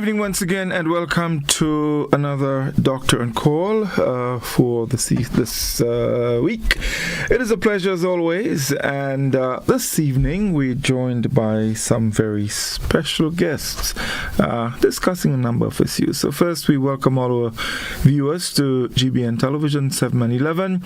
evening once again, and welcome to another Doctor on Call for this week. It is a pleasure as always, and this evening we're joined by some very special guests discussing a number of issues. So first, we welcome all our viewers to GBN Television 711,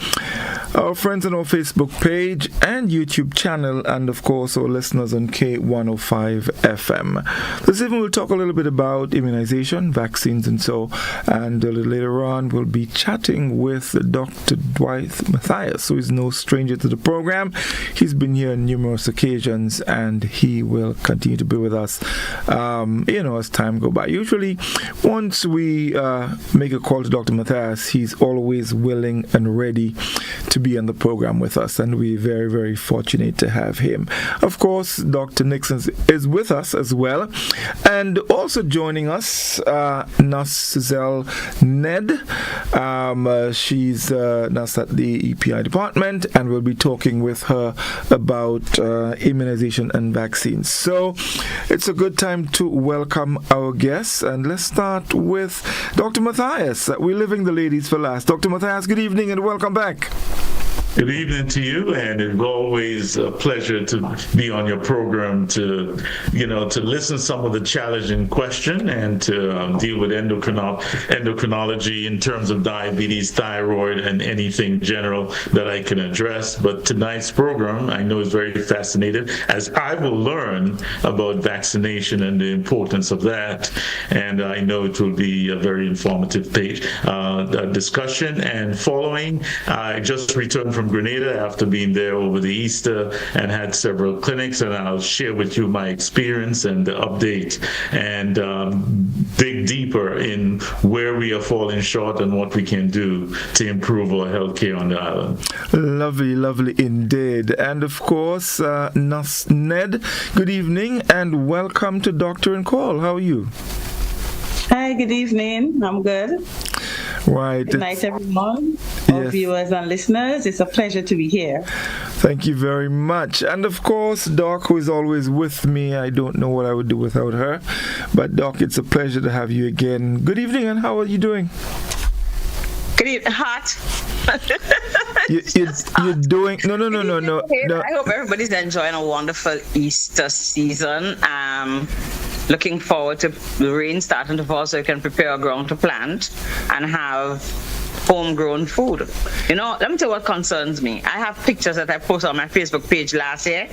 our friends on our Facebook page and YouTube channel, and of course our listeners on K105 FM. This evening we'll talk a little bit about immunization, vaccines, and so. And a little later on, we'll be chatting with Dr. Dwight Matthias, who is no stranger to the program. He's been here on numerous occasions, and he will continue to be with us, as time goes by. Usually, once we make a call to Dr. Matthias, he's always willing and ready to be on the program with us, and we're very, very fortunate to have him. Of course, Dr. Nixon is with us as well, and also joining us, Nurse Ned. She's nurse at the EPI department, and we'll be talking with her about immunization and vaccines. So it's a good time to welcome our guests, and let's start with Dr. Matthias. We're leaving the ladies for last. Dr. Matthias, good evening and welcome back. Good evening to you, and it's always a pleasure to be on your program to listen to some of the challenging question and to deal with endocrinology in terms of diabetes, thyroid, and anything general that I can address. But tonight's program, I know, is very fascinating, as I will learn about vaccination and the importance of that, and I know it will be a very informative discussion. And following, I just returned from Grenada after being there over the Easter and had several clinics, and I'll share with you my experience and the update and dig deeper in where we are falling short and what we can do to improve our healthcare on the island. Lovely, lovely indeed. And of course, Nurse Ned, good evening and welcome to Doctor and Call. How are you? Hi, good evening. I'm good. Right. Good night, everyone. All viewers and listeners. It's a pleasure to be here. Thank you very much. And of course, Doc, who is always with me. I don't know what I would do without her. But Doc, it's a pleasure to have you again. Good evening, and how are you doing? Good evening. Hot. You're doing... No. I hope everybody's enjoying a wonderful Easter season. Looking forward to the rain starting to fall so you can prepare a ground to plant and have homegrown food. Let me tell you what concerns me. I have pictures that I posted on my Facebook page last year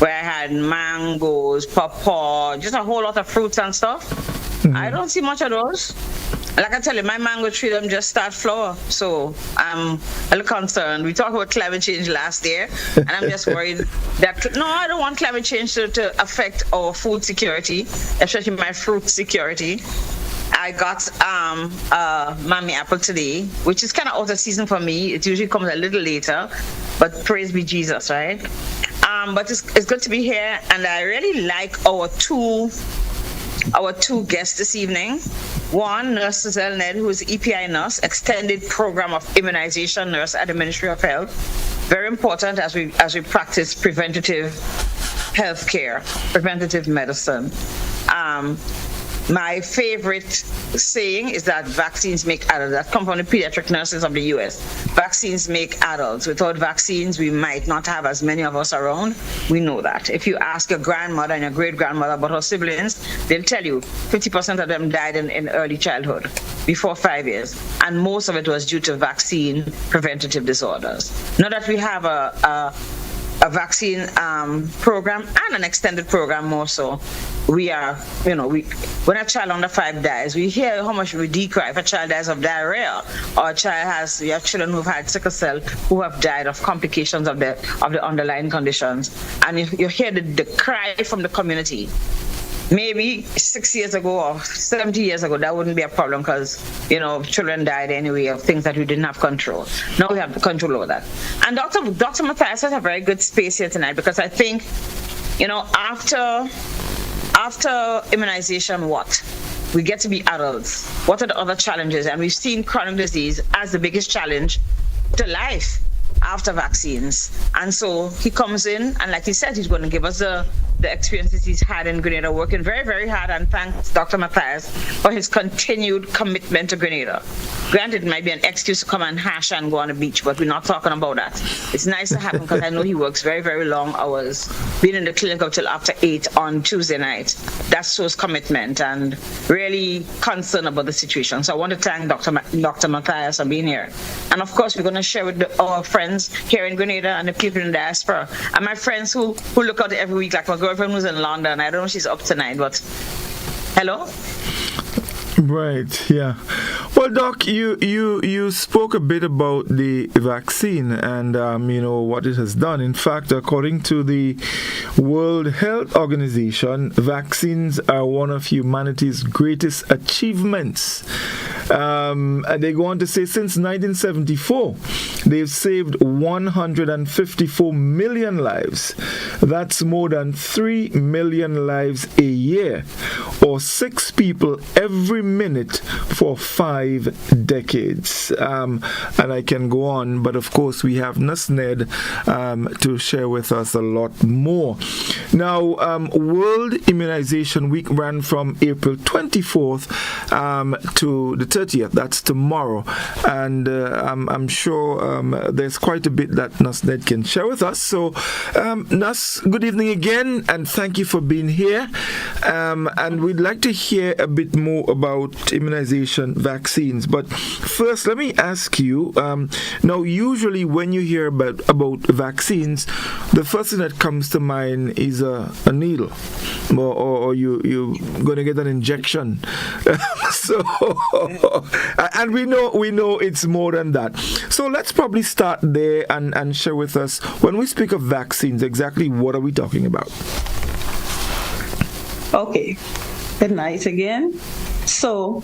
where I had mangoes, pawpaw, just a whole lot of fruits and stuff. Mm-hmm. I don't see much of those. Like I tell you, my mango tree them just start flower, so I'm a little concerned. We talked about climate change last year, and I'm just worried that I don't want climate change to affect our food security, especially my fruit security. I got Mammy apple today, which is kind of out of season for me. It usually comes a little later, but praise be Jesus, right? But it's good to be here, and I really like our two guests this evening. One, Nurse Ned, who is EPI nurse, extended program of immunization nurse at the Ministry of Health. Very important as we practice preventative healthcare, preventative medicine. My favorite saying is that vaccines make adults. That comes from the pediatric nurses of the U.S. Vaccines make adults. Without vaccines, we might not have as many of us around. We know that. If you ask your grandmother and your great-grandmother about her siblings, they'll tell you 50% of them died in early childhood, before 5 years. And most of it was due to vaccine preventative disorders. Now that we have a vaccine program and an extended program more so, we are, when a child under 5 dies, we hear how much we decry if a child dies of diarrhea, or we have children who've had sickle cell who have died of complications of the underlying conditions. And you hear the cry from the community. Maybe 6 years ago or 70 years ago, that wouldn't be a problem because, children died anyway of things that we didn't have control. Now we have the control over that. And Dr. Matthias has a very good space here tonight because I think, after immunization, we get to be adults. What are the other challenges? And we've seen chronic disease as the biggest challenge to life after vaccines. And so he comes in, and like he said, he's going to give us a the experiences he's had in Grenada, working very, very hard, and thanks Dr. Matthias for his continued commitment to Grenada. Granted, it might be an excuse to come and hash and go on the beach, but we're not talking about that. It's nice to have him because I know he works very, very long hours, being in the clinic until after 8 on Tuesday night. That shows commitment and really concern about the situation. So I want to thank Dr. Matthias for being here. And of course, we're going to share with our friends here in Grenada and the people in the diaspora. And my friends who look out every week, like my girlfriend who's in London. I don't know if she's up tonight, but hello? Right, yeah. Well, Doc, you spoke a bit about the vaccine and, what it has done. In fact, according to the World Health Organization, vaccines are one of humanity's greatest achievements. And they go on to say since 1974, they've saved 154 million lives. That's more than 3 million lives a year, or 6 people every minute for 5 decades. And I can go on, but of course we have Nusned to share with us a lot more. Now, World Immunization Week ran from April 24th to the 30th. That's tomorrow. And I'm sure there's quite a bit that Nusned can share with us. So, Nus, good evening again, and thank you for being here. And we'd like to hear a bit more about immunization vaccines. But first, let me ask you, now usually when you hear about vaccines, the first thing that comes to mind is a needle, or you're going to get an injection. And we know it's more than that. So let's probably start there and share with us, when we speak of vaccines, exactly what are we talking about? Okay, good night again. So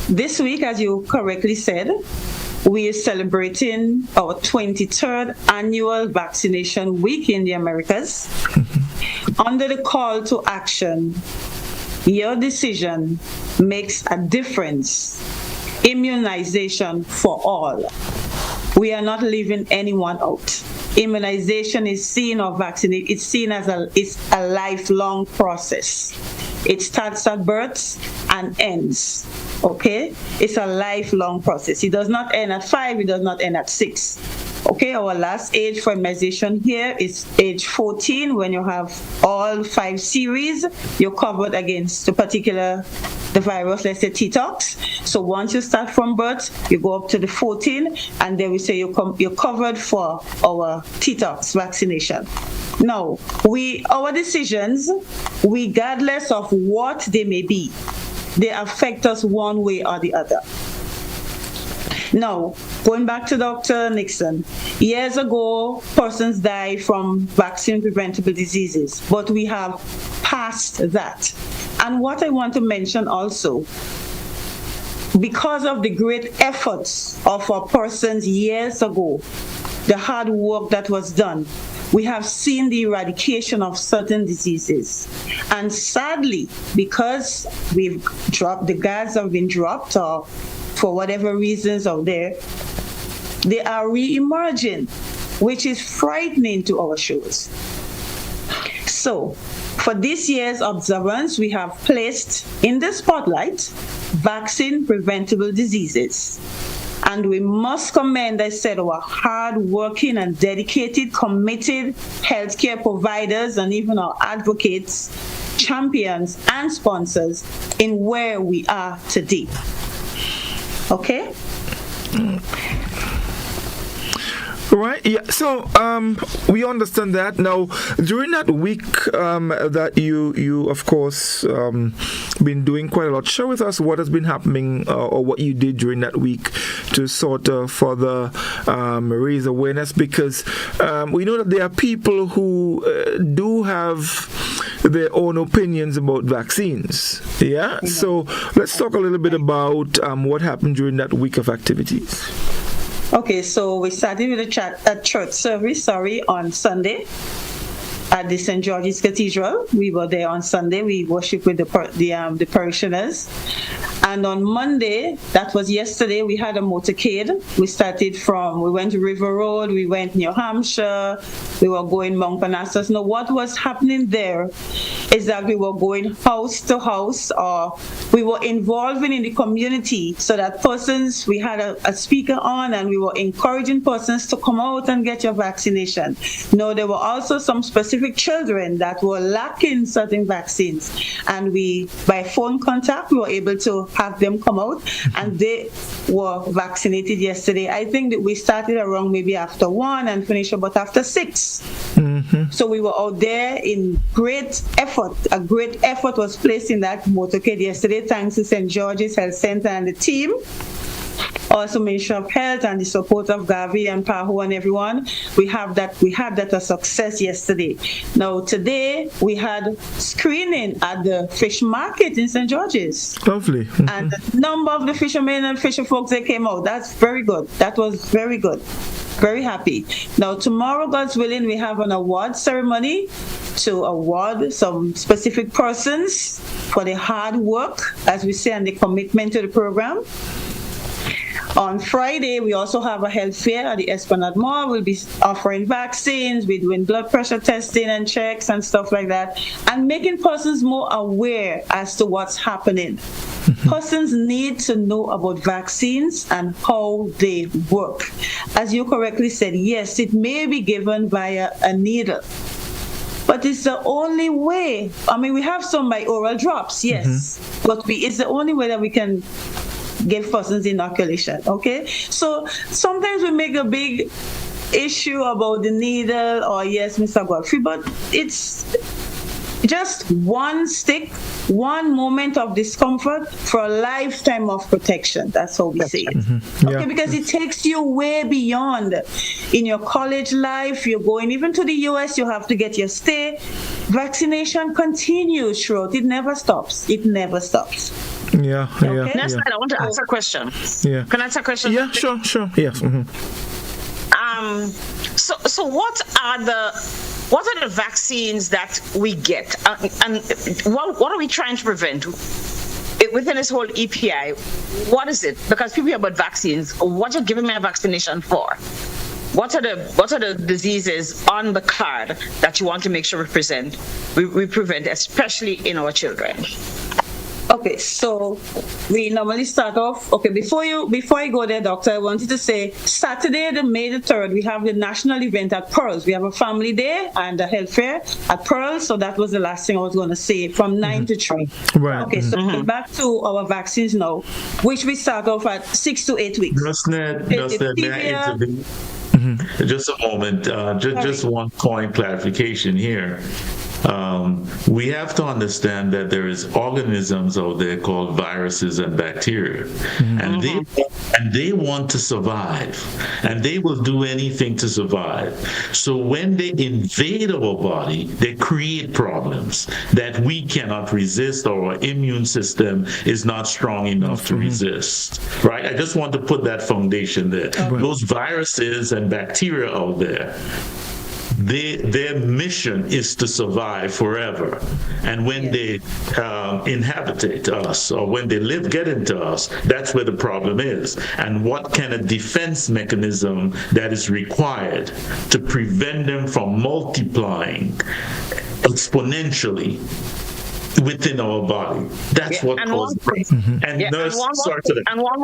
this week, as you correctly said, we are celebrating our 23rd annual vaccination week in the Americas. Under the call to action, your decision makes a difference. Immunization for all. We are not leaving anyone out. Immunization is seen, or vaccinate, it's seen as it's a lifelong process. It starts at birth and ends. Okay? It's a lifelong process. It does not end at 5, it does not end at 6. Okay, our last age for immunization here is age 14. When you have all 5 series, you're covered against the virus, let's say T-tox. So once you start from birth, you go up to the 14, and then we say you're covered for our T-tox vaccination. Now, our decisions, regardless of what they may be, they affect us one way or the other. Now, going back to Dr. Nixon, years ago, persons died from vaccine-preventable diseases, but we have passed that. And what I want to mention also, because of the great efforts of our persons years ago, the hard work that was done, we have seen the eradication of certain diseases. And sadly, because the guards have been dropped, or for whatever reasons out there, they are re-emerging, which is frightening to our shores. So, for this year's observance, we have placed in the spotlight vaccine-preventable diseases. And we must commend, I said, our hard-working and dedicated, committed healthcare providers, and even our advocates, champions, and sponsors in where we are today. Okay? Right, yeah. So we understand that. Now, during that week that you of course been doing quite a lot, share with us what has been happening or what you did during that week to sort of further raise awareness, because we know that there are people who do have their own opinions about vaccines. Yeah. So let's talk a little bit about what happened during that week of activities. Okay, so we started with a church service, on Sunday at the St. George's Cathedral. We were there on Sunday. We worshiped with the parishioners. And on Monday, that was yesterday, we had a motorcade. We went to River Road, we went New Hampshire, we were going Mount Parnassus. Now, what was happening there is that we were going house to house, or we were involving in the community so that persons, we had a speaker on, and we were encouraging persons to come out and get your vaccination. Now, there were also some specific children that were lacking certain vaccines, and we, by phone contact, we were able to have them come out, and they were vaccinated yesterday. I think that we started around maybe after 1 and finished about after 6. So we were out there in great effort. A great effort was placed in that motorcade yesterday, thanks to St. George's Health Center and the team. Also Ministry of Health and the support of Gavi and Paho and everyone. We had that a success yesterday. Now today we had screening at the fish market in St. George's. Lovely. And the number of the fishermen and fisher folks that came out, that's very good. That was very good. Very happy. Now tomorrow, God's willing, we have an award ceremony to award some specific persons for the hard work, as we say, and the commitment to the program. On Friday, we also have a health fair at the Esplanade Mall. We'll be offering vaccines, we're doing blood pressure testing and checks and stuff like that, and making persons more aware as to what's happening. Persons need to know about vaccines and how they work. As you correctly said, yes, it may be given via a needle, but it's the only way. I mean, we have some by oral drops, yes, but it's the only way that we can give persons inoculation, okay? So sometimes we make a big issue about the needle, or yes, Mr. Godfrey, but it's just one stick, one moment of discomfort for a lifetime of protection. That's how we say it. Okay, because it takes you way beyond. In your college life, you're going even to the US, you have to get your stay. Vaccination continues throughout. It never stops. It never stops. Yeah. Next slide, I want to ask a question. Yeah. Can I ask a question? Yeah, sure. Yes. So what are the vaccines that we get, and what are we trying to prevent within this whole EPI? What is it? Because people hear about vaccines. What are you giving me a vaccination for? What are the diseases on the card that you want to make sure we prevent, especially in our children? Okay, so we normally start off. Okay, before I go there, Doctor, I wanted to say Saturday, May the 3rd, we have the national event at Pearls. We have a family day and a health fair at Pearls. So that was the last thing I was going to say, from 9 to 3. Right. Okay, so back to our vaccines now, which we start off at 6 to 8 weeks. May I intervene? Just a moment. Just one point clarification here. We have to understand that there is organisms out there called viruses and bacteria, and they want to survive, and they will do anything to survive. So when they invade our body, they create problems that we cannot resist, or our immune system is not strong enough to resist. Right? I just want to put that foundation there. Those viruses and bacteria out there, their mission is to survive forever, and when they inhabitate us, or when they get into us, that's where the problem is. And what kind of defense mechanism that is required to prevent them from multiplying exponentially within our body. That's what causes it. And one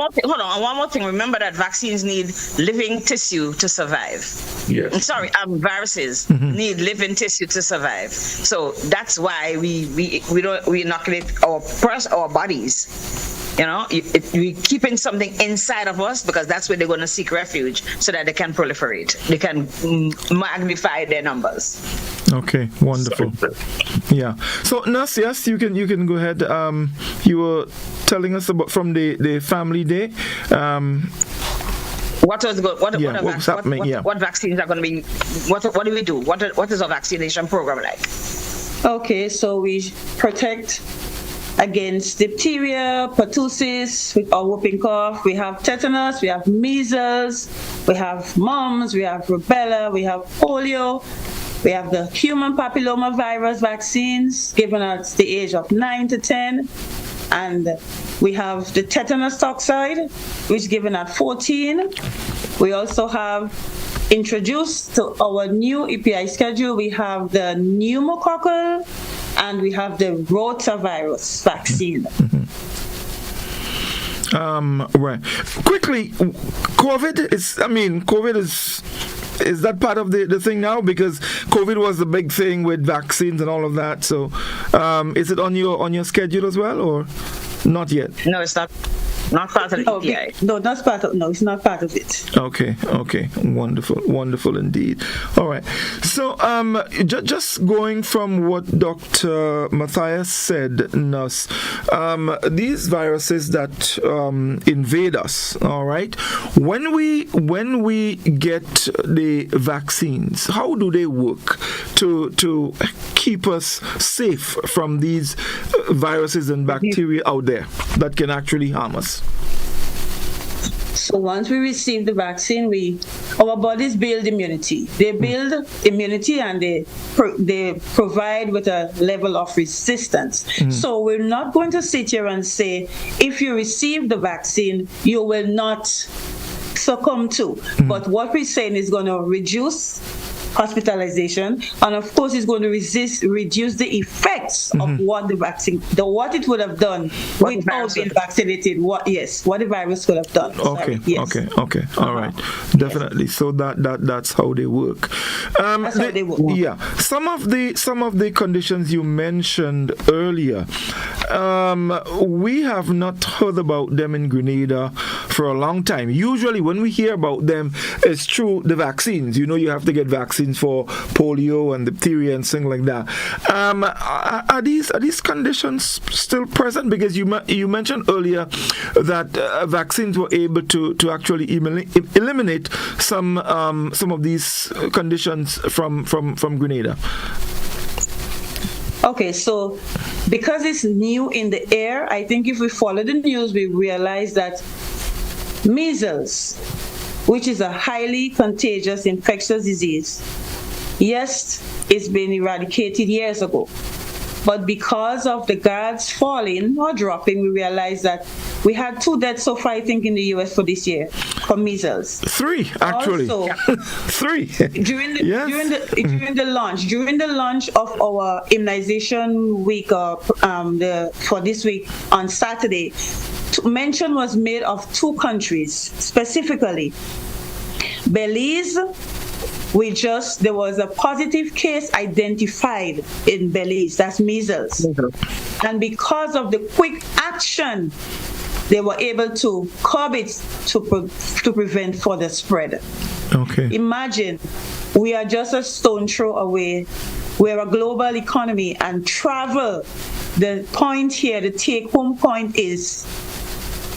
more thing. Remember that vaccines need living tissue to survive. Yes. Viruses need living tissue to survive. So that's why we inoculate our bodies. You know, we're keeping something inside of us, because that's where they're going to seek refuge, so that they can proliferate. They can magnify their numbers. Okay, wonderful. Yeah. So, Nas, yes, you can go ahead. You were telling us about from the family day. What was good? What vaccines are going to be? What do we do? What is our vaccination program like? Okay, so we protect against diphtheria, pertussis, or whooping cough. We have tetanus, we have measles, we have mumps, we have rubella, we have polio. We have the human papilloma virus vaccines given at the age of 9 to 10, and We have the tetanus toxoid, which is given at 14. We also have introduced to our new EPI schedule, we have the pneumococcal and we have the rotavirus vaccine. Right. Quickly, COVID is that part of the thing now? Because COVID was the big thing with vaccines and all of that. So, is it on your schedule as well, or not yet? No, it's not. Not part of the EPI. It's not part of it. Okay. Wonderful indeed. All right. So, just going from what Dr. Matthias said, Nurse, these viruses that invade us, all right, when we get the vaccines, how do they work to keep us safe from these viruses and bacteria out there that can actually harm us? So once we receive the vaccine, our bodies build immunity. They build immunity and they provide with a level of resistance. So we're not going to sit here and say, if you receive the vaccine, you will not succumb to. But what we're saying is going to reduce hospitalization, and of course it's going to reduce the effects of what the vaccine, what it would have done without being vaccinated. What the virus could have done. Okay. All right. Definitely. Yes. So that's how they work. That's how they work. Yeah. Some of the conditions you mentioned earlier, we have not heard about them in Grenada for a long time. Usually when we hear about them, it's through the vaccines. You have to get vaccines for polio and diphtheria and things like that. Are these conditions still present? Because you mentioned earlier that vaccines were able to actually eliminate some of these conditions from Grenada. Okay, so because it's new in the air, I think if we follow the news, we realize that measles, which is a highly contagious infectious disease, yes, it's been eradicated years ago. But because of the guards falling or dropping, we realized that we had 2 deaths so far, I think, in the U.S. for this year for measles. 3, actually. Also, 3. During the launch of our immunization week, for this week on Saturday, mention was made of 2 countries specifically. Belize, there was a positive case identified in Belize, that's measles. And because of the quick action, they were able to curb it to prevent further spread. Okay. Imagine, we are just a stone throw away. We're a global economy, and travel, the point here, the take-home point is,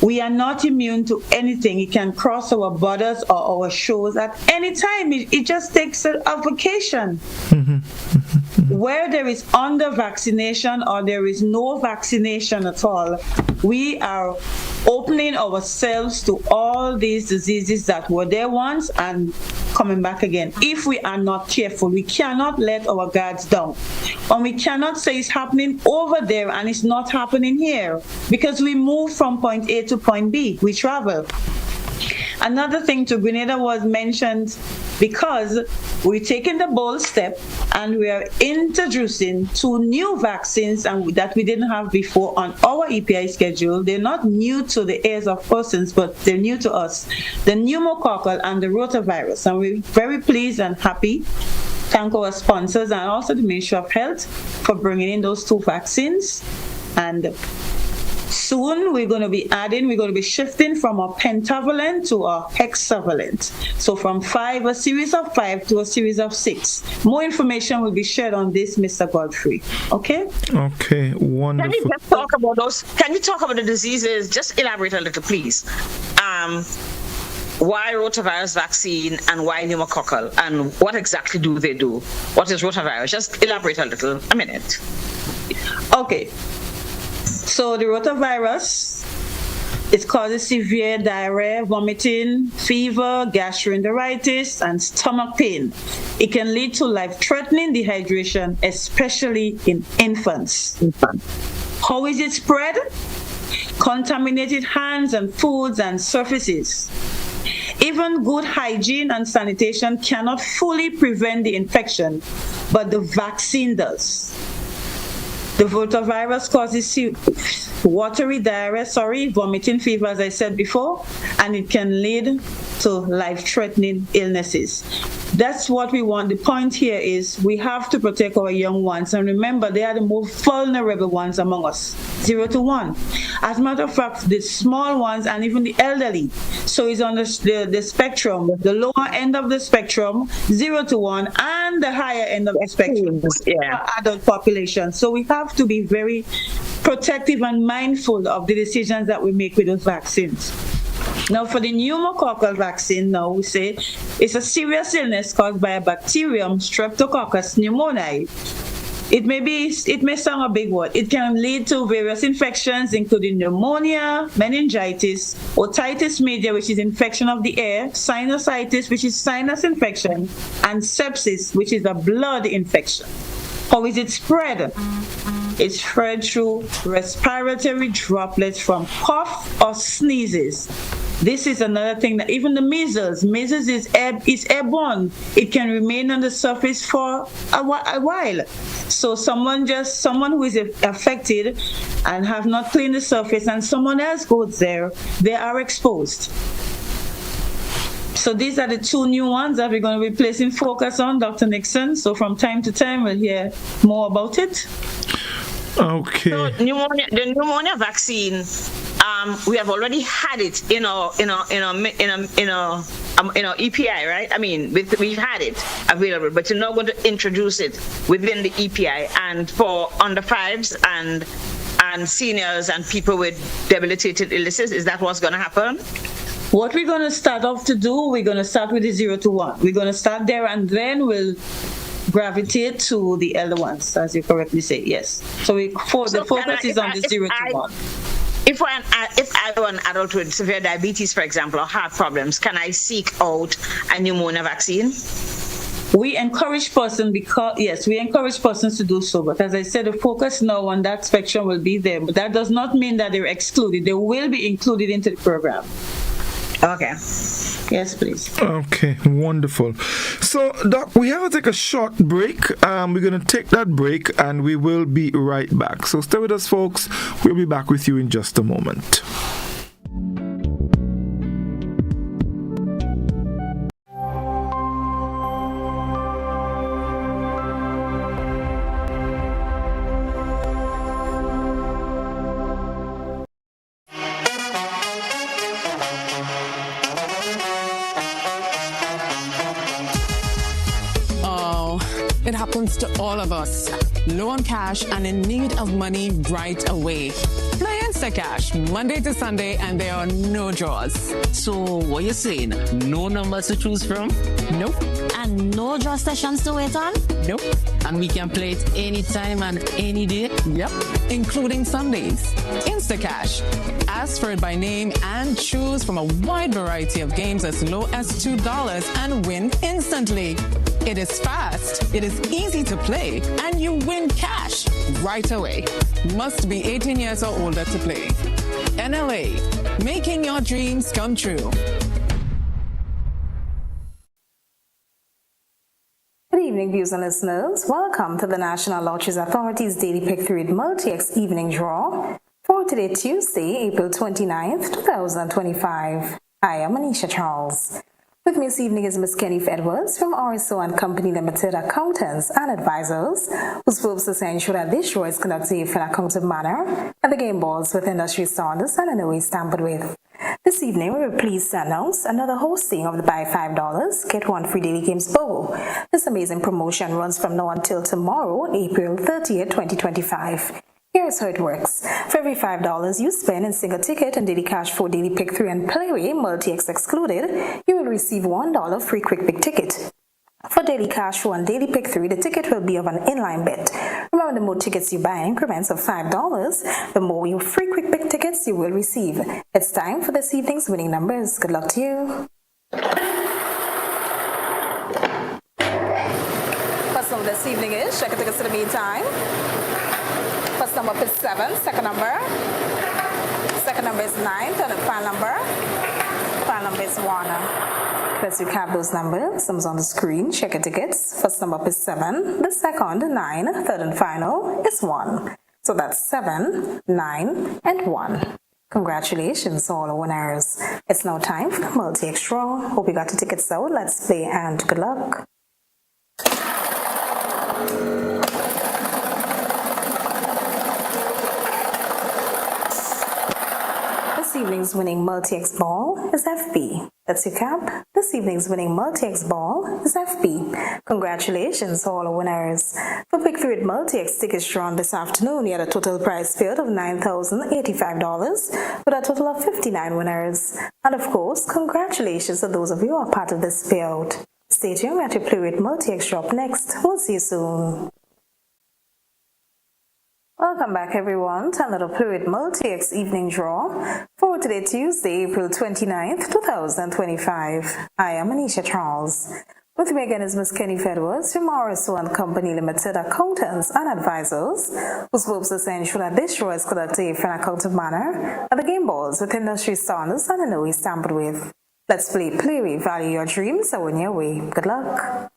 we are not immune to anything. It can cross our borders or our shores at any time. It just takes a vacation. Where there is under vaccination or there is no vaccination at all, we are opening ourselves to all these diseases that were there once and coming back again. If we are not careful, we cannot let our guards down. And we cannot say it's happening over there and it's not happening here, because we move from point A to point B. We travel. Another thing to Grenada was mentioned, because we're taking the bold step and we are introducing 2 new vaccines that we didn't have before on our EPI schedule. They're not new to the ears of persons, but they're new to us. The pneumococcal and the rotavirus. And we're very pleased and happy. Thank our sponsors and also the Ministry of Health for bringing in those 2 vaccines. And soon we're going to be shifting from a pentavalent to a hexavalent. So from a series of 5 to a series of 6. More information will be shared on this, Mr. Godfrey. Okay? Okay, wonderful. Can you just talk about those? Can you talk about the diseases? Just elaborate a little, please. Why rotavirus vaccine and why pneumococcal? And what exactly do they do? What is rotavirus? Just elaborate a little, a minute. Okay. So the rotavirus, it causes severe diarrhea, vomiting, fever, gastroenteritis, and stomach pain. It can lead to life-threatening dehydration, especially in infants. How is it spread? contaminated hands and foods and surfaces. Even good hygiene and sanitation cannot fully prevent the infection, but the vaccine does. The rotavirus causes watery diarrhea, vomiting fever, as I said before, and it can lead to life-threatening illnesses. That's what we want. The point here is we have to protect our young ones. And remember, they are the most vulnerable ones among us, 0 to 1. As a matter of fact, the small ones and even the elderly. So it's on the spectrum, the lower end of the spectrum, 0 to 1, and the higher end of the spectrum, adult population. So we have to be very protective and mindful of the decisions that we make with those vaccines. Now, for the pneumococcal vaccine, now we say it's a serious illness caused by a bacterium, Streptococcus pneumoniae. It may sound a big word. It can lead to various infections, including pneumonia, meningitis, otitis media, which is infection of the air, sinusitis, which is sinus infection, and sepsis, which is a blood infection. How is it spread? It's spread through respiratory droplets from cough or sneezes. This is another thing that even the measles is airborne. It can remain on the surface for a while. So someone who is affected and have not cleaned the surface and someone else goes there, they are exposed. So these are the two new ones that we're going to be placing focus on, Dr. Nixon. So from time to time, we'll hear more about it. Okay. So the pneumonia vaccine, we have already had it in our EPI, right? I mean, we've had it available, but you're not going to introduce it within the EPI and for under 5s and seniors and people with debilitated illnesses. Is that what's going to happen? What we're going to start off to do, we're going to start with the 0 to 1. We're going to start there and then we'll gravitate to the elder ones, as you correctly say, yes. So the focus is on the 0 to 1. If I were an adult with severe diabetes, for example, or heart problems, can I seek out a pneumonia vaccine? We encourage persons to do so. But as I said, the focus now on that spectrum will be there. But that does not mean that they're excluded. They will be included into the program. Okay. Yes, please. Okay, wonderful. So, Doc, we have to take a short break. We're going to take that break and we will be right back. So stay with us, folks. We'll be back with you in just a moment. It happens to all of us. Low on cash and in need of money right away. Play Instacash Monday to Sunday and there are no draws. So what you're saying? No numbers to choose from? Nope. And no draw sessions to wait on? Nope. And we can play it anytime and any day? Yep. Including Sundays. Instacash. Ask for it by name and choose from a wide variety of games as low as $2 and win instantly. It is fast, it is easy to play, and you win cash right away. Must be 18 years or older to play. NLA, making your dreams come true. Good evening, viewers and listeners. Welcome to the National Lotteries Authority's Daily Pick 3 Multi-X Evening Draw for today, Tuesday, April 29th, 2025. I am Anisha Charles. With me this evening is Ms. Kenny Edwards from RSO and Company Limited Accountants and Advisors, whose purpose is to ensure that this show is conducted in an accountable manner and the game balls with industry standards and in a way tampered with. This evening, we were pleased to announce another hosting of the Buy $5, Get One Free Daily Games Bowl. This amazing promotion runs from now until tomorrow, April 30th, 2025. Here's how it works. For every $5 you spend in single ticket and daily cash for Daily Pick 3 and Playway, multi-X excluded, you will receive $1 free quick pick ticket. For daily cash for and daily pick 3, the ticket will be of an inline bet. Remember, the more tickets you buy in increments of $5, the more you free quick pick tickets you will receive. It's time for this evening's winning numbers. Good luck to you. First number this evening is, check the tickets in the meantime. First number is 7, second number Second number is 9. Third and final number. Final number is 1. Let's recap those numbers. Sums on the screen. Check your tickets. First number is 7. The second, 9. Third and final is 1. So that's 7, 9, and 1. Congratulations, all our winners. It's now time for the multi-extra. Hope you got your tickets out. Let's play and good luck. This evening's winning multi-X ball is FB. Let's recap. This evening's winning multi-X ball is FB. Congratulations, all our winners. For Pick 3 at multi-X tickets drawn this afternoon, we had a total prize payout of $9,085 with a total of 59 winners. And of course, congratulations to those of you who are part of this payout. Stay tuned, we have to play with multi-X drop next. We'll see you soon. Welcome back, everyone, to another Play with Multi-X evening draw for today, Tuesday, April 29th, 2025. I am Anisha Charles. With me again is Ms. Kenny Edwards from Morrison and Company Limited, accountants and advisors, whose purpose is to ensure that this show is conducted in an accounting manner and the game balls with industry standards and the know is tampered with. Let's play with value your dreams and win your way. Good luck.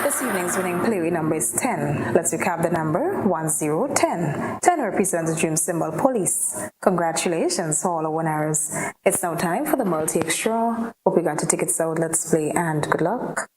This evening's winning play number is 10. Let's recap the number 1010. 10 represents the dream symbol police. Congratulations to all our winners. It's now time for the multi-extra. Hope you got your tickets out. Let's play and good luck.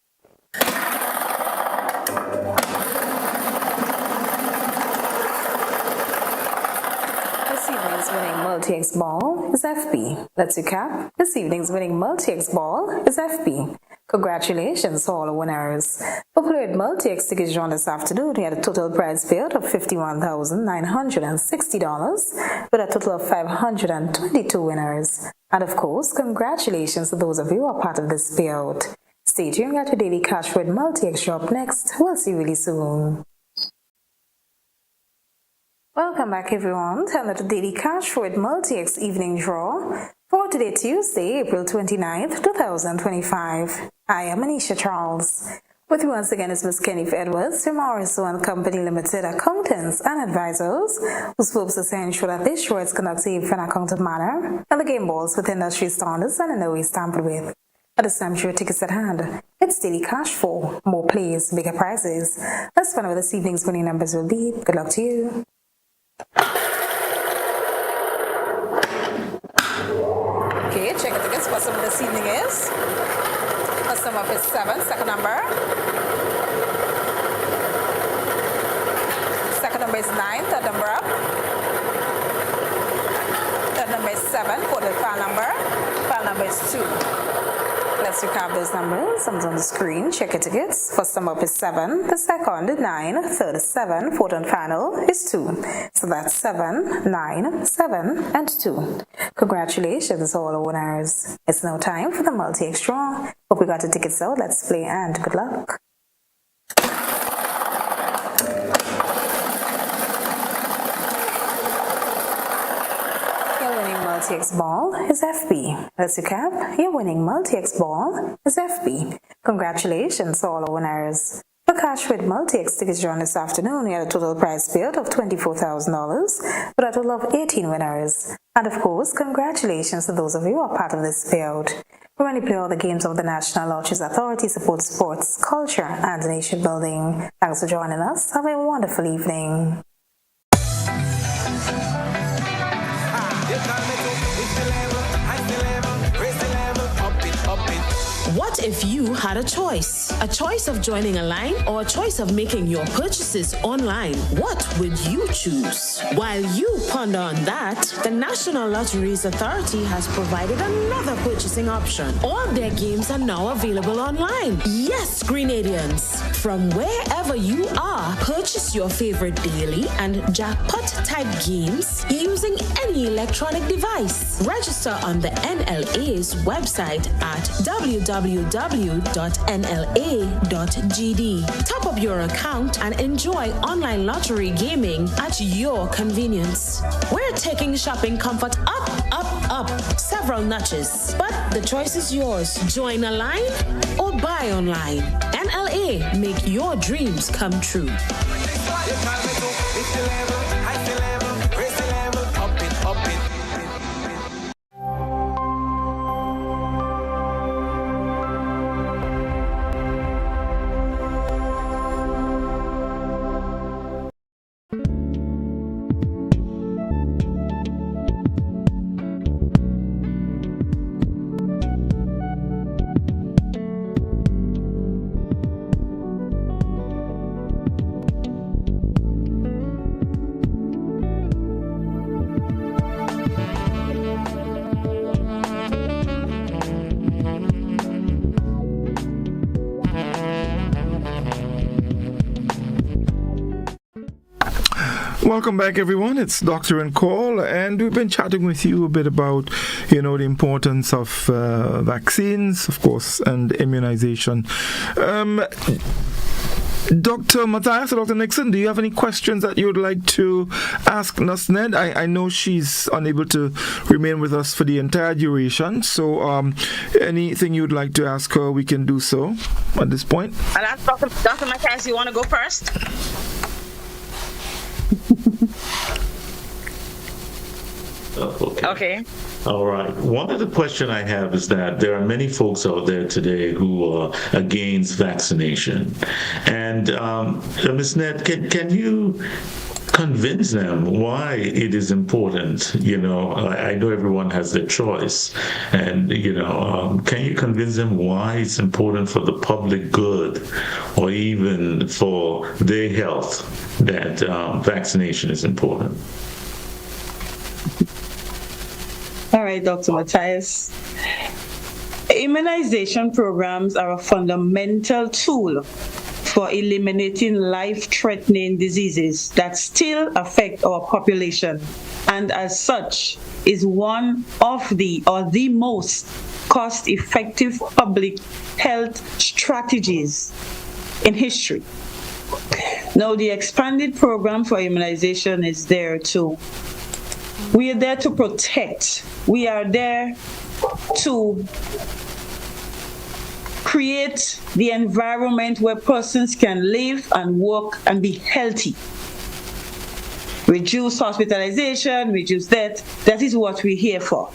This evening's winning multi-X ball is FB. Let's recap. This evening's winning multi-X ball is FB. Congratulations to all the winners. For Play with multi-X tickets drawn this afternoon, we had a total prize payout of $51,960 with a total of 522 winners. And of course, congratulations to those of you who are part of this payout. Stay tuned, we got your daily cash with multi-X drop next. We'll see you really soon. Welcome back, everyone, to another daily cash with multi-X evening draw for today, Tuesday, April 29th, 2025. I am Anisha Charles. With you once again is Ms. Kenny Edwards from Morrison and Company Limited, accountants and advisors, whose purpose is to ensure that this show is conducted in an accounting manner and the game balls with industry standards and the know is tampered with. At this time, your tickets at hand. It's daily cash for more plays, bigger prizes. Let's find out what this evening's winning numbers will be. Good luck to you. Okay, check the tickets. First number this evening is. First number is 7. Second number. Second number is 9. Third number up. Third number is 7. Fourth and final number. Final number is 2. Let's recap those numbers. Sums on the screen. Check your tickets. First number is 7. The second, 9. Third is 7. Fourth and final is 2. So that's 7, 9, 7, and 2. Congratulations, all our winners. It's now time for the multi-extra. Hope we got the tickets out. Let's play and good luck. Multi-X ball is FB. Let's recap. Your winning multi-X ball is FB. Congratulations, all our winners. For cash with multi-X tickets drawn this afternoon, we had a total prize payout of $24,000 with a total of 18 winners. And of course, congratulations to those of you who are part of this payout. We only play all the games of the National Lotteries Authority, support sports, culture, and nation building. Thanks for joining us. Have a wonderful evening. What if you had a choice? A choice of joining a line or a choice of making your purchases online? What would you choose? While you ponder on that, the National Lotteries Authority has provided another purchasing option. All their games are now available online. Yes, Grenadians! From wherever you are, purchase your favorite daily and jackpot-type games using any electronic device. Register on the NLA's website at www.nla.gd. Top up your account and enjoy online lottery gaming at your convenience. We're taking shopping comfort up several notches. But the choice is yours. Join a line or buy online. NLA, make your dreams come true. Welcome back, everyone. It's Dr. and Call, and we've been chatting with you a bit about, the importance of vaccines, of course, and immunization. Dr. Matthias or Dr. Nixon, do you have any questions that you would like to ask Nusned? I know she's unable to remain with us for the entire duration, so anything you'd like to ask her, we can do so at this point. I'll ask Dr. Matthias, you want to go first? Okay. All right. One of the questions I have is that there are many folks out there today who are against vaccination. And Ms. Ned, can you convince them why it is important? I know everyone has their choice. And, can you convince them why it's important for the public good or even for their health that vaccination is important? All right, Dr. Matthias. Immunization programs are a fundamental tool for eliminating life-threatening diseases that still affect our population, and as such is one of the most cost-effective public health strategies in history. Now, the expanded program for immunization is there too. We are there to protect. We are there to create the environment where persons can live and work and be healthy. Reduce hospitalization, reduce death. That is what we're here for.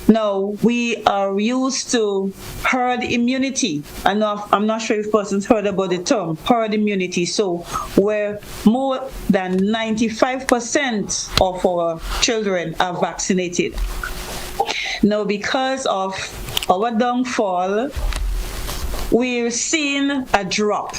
Now, we are used to herd immunity. I'm not sure if persons heard about the term herd immunity. So, where more than 95% of our children are vaccinated. Now, because of our downfall, we're seeing a drop.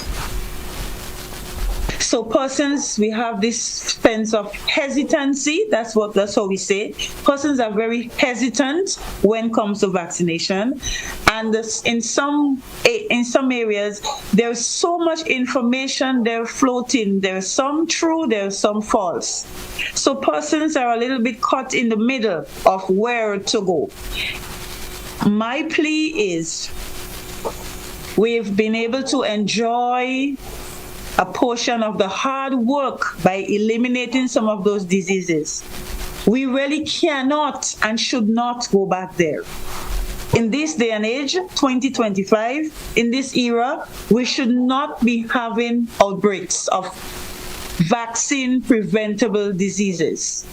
So persons, we have this sense of hesitancy. That's how we say. Persons are very hesitant when it comes to vaccination, and in some areas there's so much information they're floating. There's some true, there's some false. So persons are a little bit caught in the middle of where to go. My plea is, we've been able to enjoy a portion of the hard work by eliminating some of those diseases. We really cannot and should not go back there. In this day and age, 2025, in this era, we should not be having outbreaks of vaccine preventable diseases.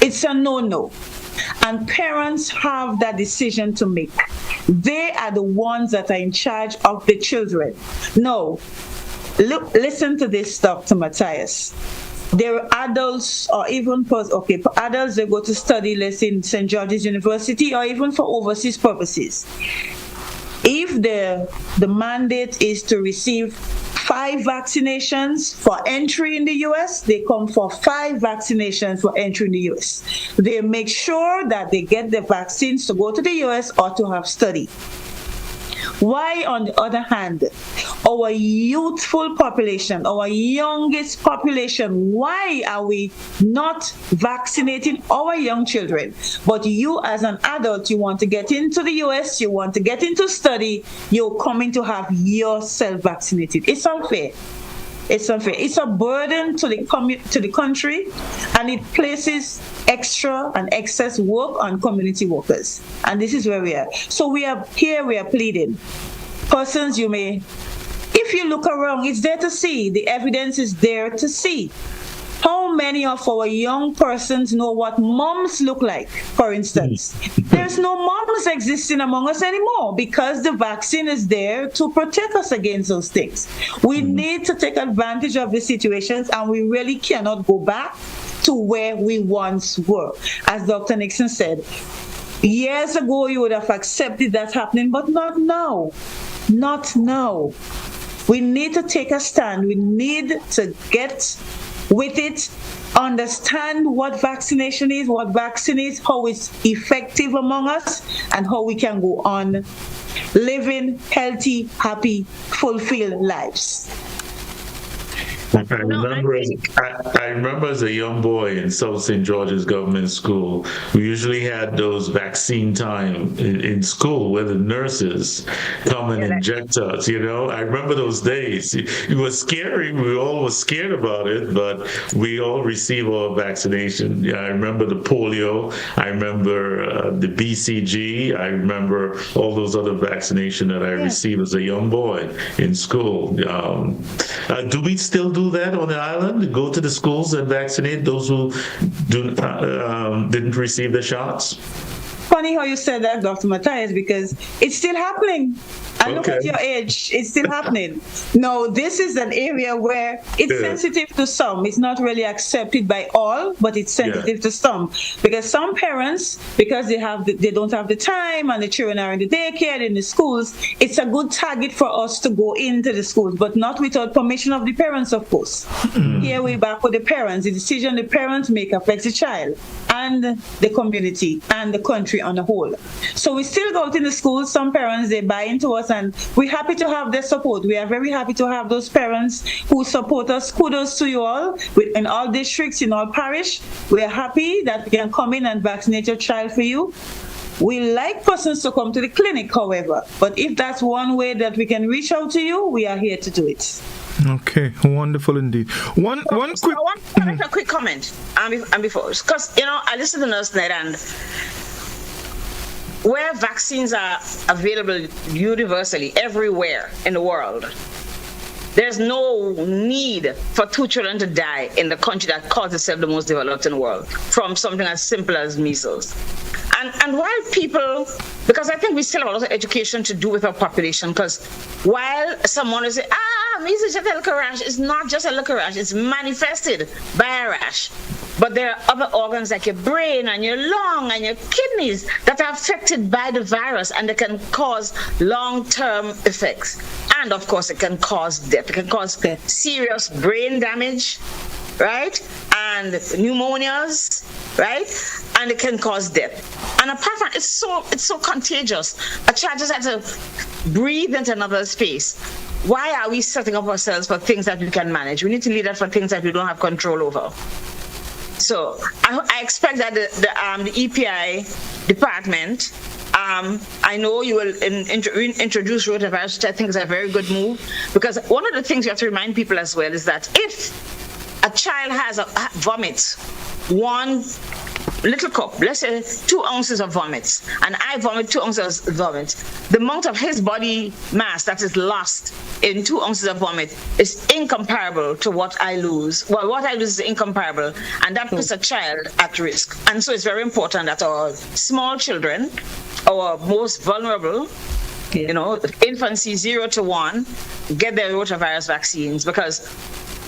It's a no-no. And parents have that decision to make. They are the ones that are in charge of the children. No. Look, listen to this, Dr. Matthias. There are adults, or even adults, they go to study, let's say, in St. George's University, or even for overseas purposes. If the mandate is to receive 5 vaccinations for entry in the U.S., they come for 5 vaccinations for entry in the U.S. They make sure that they get the vaccines to go to the U.S. or to have study. Why, on the other hand, our youthful population, our youngest population, why are we not vaccinating our young children? But you as an adult, you want to get into the US, you want to get into study, you're coming to have yourself vaccinated. It's unfair. It's unfair. It's a burden to the country, and it places extra and excess work on community workers. And this is where we are. So we are pleading. Persons, if you look around, it's there to see. The evidence is there to see. How many of our young persons know what moms look like, for instance? There's no moms existing among us anymore because the vaccine is there to protect us against those things. We need to take advantage of the situations, and we really cannot go back to where we once were. As Dr. Nixon said, years ago you would have accepted that happening, but not now. Not now. We need to take a stand. We need to get with it, understand what vaccination is, what vaccine is, how it's effective among us, and how we can go on living healthy, happy, fulfilled lives. I remember as a young boy in South St. George's Government School, we usually had those vaccine time in school where the nurses come and inject us, I remember those days. It was scary. We all were scared about it, but we all received our vaccination. I remember the polio. I remember the BCG. I remember all those other vaccinations that I received as a young boy in school. Do we still do that on the island? Go to the schools and vaccinate those who didn't receive the shots? Funny how you said that, Dr. Matthias, because it's still happening. And look at your age, it's still happening. No, this is an area where it's sensitive to some. It's not really accepted by all, but it's sensitive to some. Because some parents, because they don't have the time and the children are in the daycare, in the schools, it's a good target for us to go into the schools, but not without permission of the parents, of course. Here we're back with the parents. The decision the parents make affects the child and the community and the country on the whole. So we still go out in the schools. Some parents, they buy into us, and we're happy to have their support. We are very happy to have those parents who support us. Kudos to you all. In all districts, in all parish, we are happy that we can come in and vaccinate your child for you. We like persons to come to the clinic, however, but if that's one way that we can reach out to you, we are here to do it. Okay, wonderful indeed. One quick comment and before, because I listen to Nurse Ned, and where vaccines are available universally everywhere in the world, there's no need for 2 children to die in the country that calls itself the most developed in the world from something as simple as measles. And while people, because I think we still have a lot of education to do with our population, because while someone will say, measles is just a little rash, it's not just a little rash, it's manifested by a rash. But there are other organs like your brain and your lung and your kidneys that are affected by the virus, and they can cause long-term effects. And of course, it can cause death. It can cause serious brain damage, right? And pneumonias, right? And it can cause death. And apart from it's so contagious. A child just has to breathe into another space. Why are we setting up ourselves for things that we can manage? We need to leave that for things that we don't have control over. So I expect that the EPI department, I know you will introduce rotavirus, which I think is a very good move, because one of the things you have to remind people as well is that if a child has vomits, one little cup, let's say 2 ounces of vomit, and I vomit 2 ounces of vomit, the amount of his body mass that is lost in 2 ounces of vomit is incomparable to what I lose. Well, what I lose is incomparable, and that puts a child at risk. And so it's very important that our small children, our most vulnerable, infancy 0 to 1, get their rotavirus vaccines, because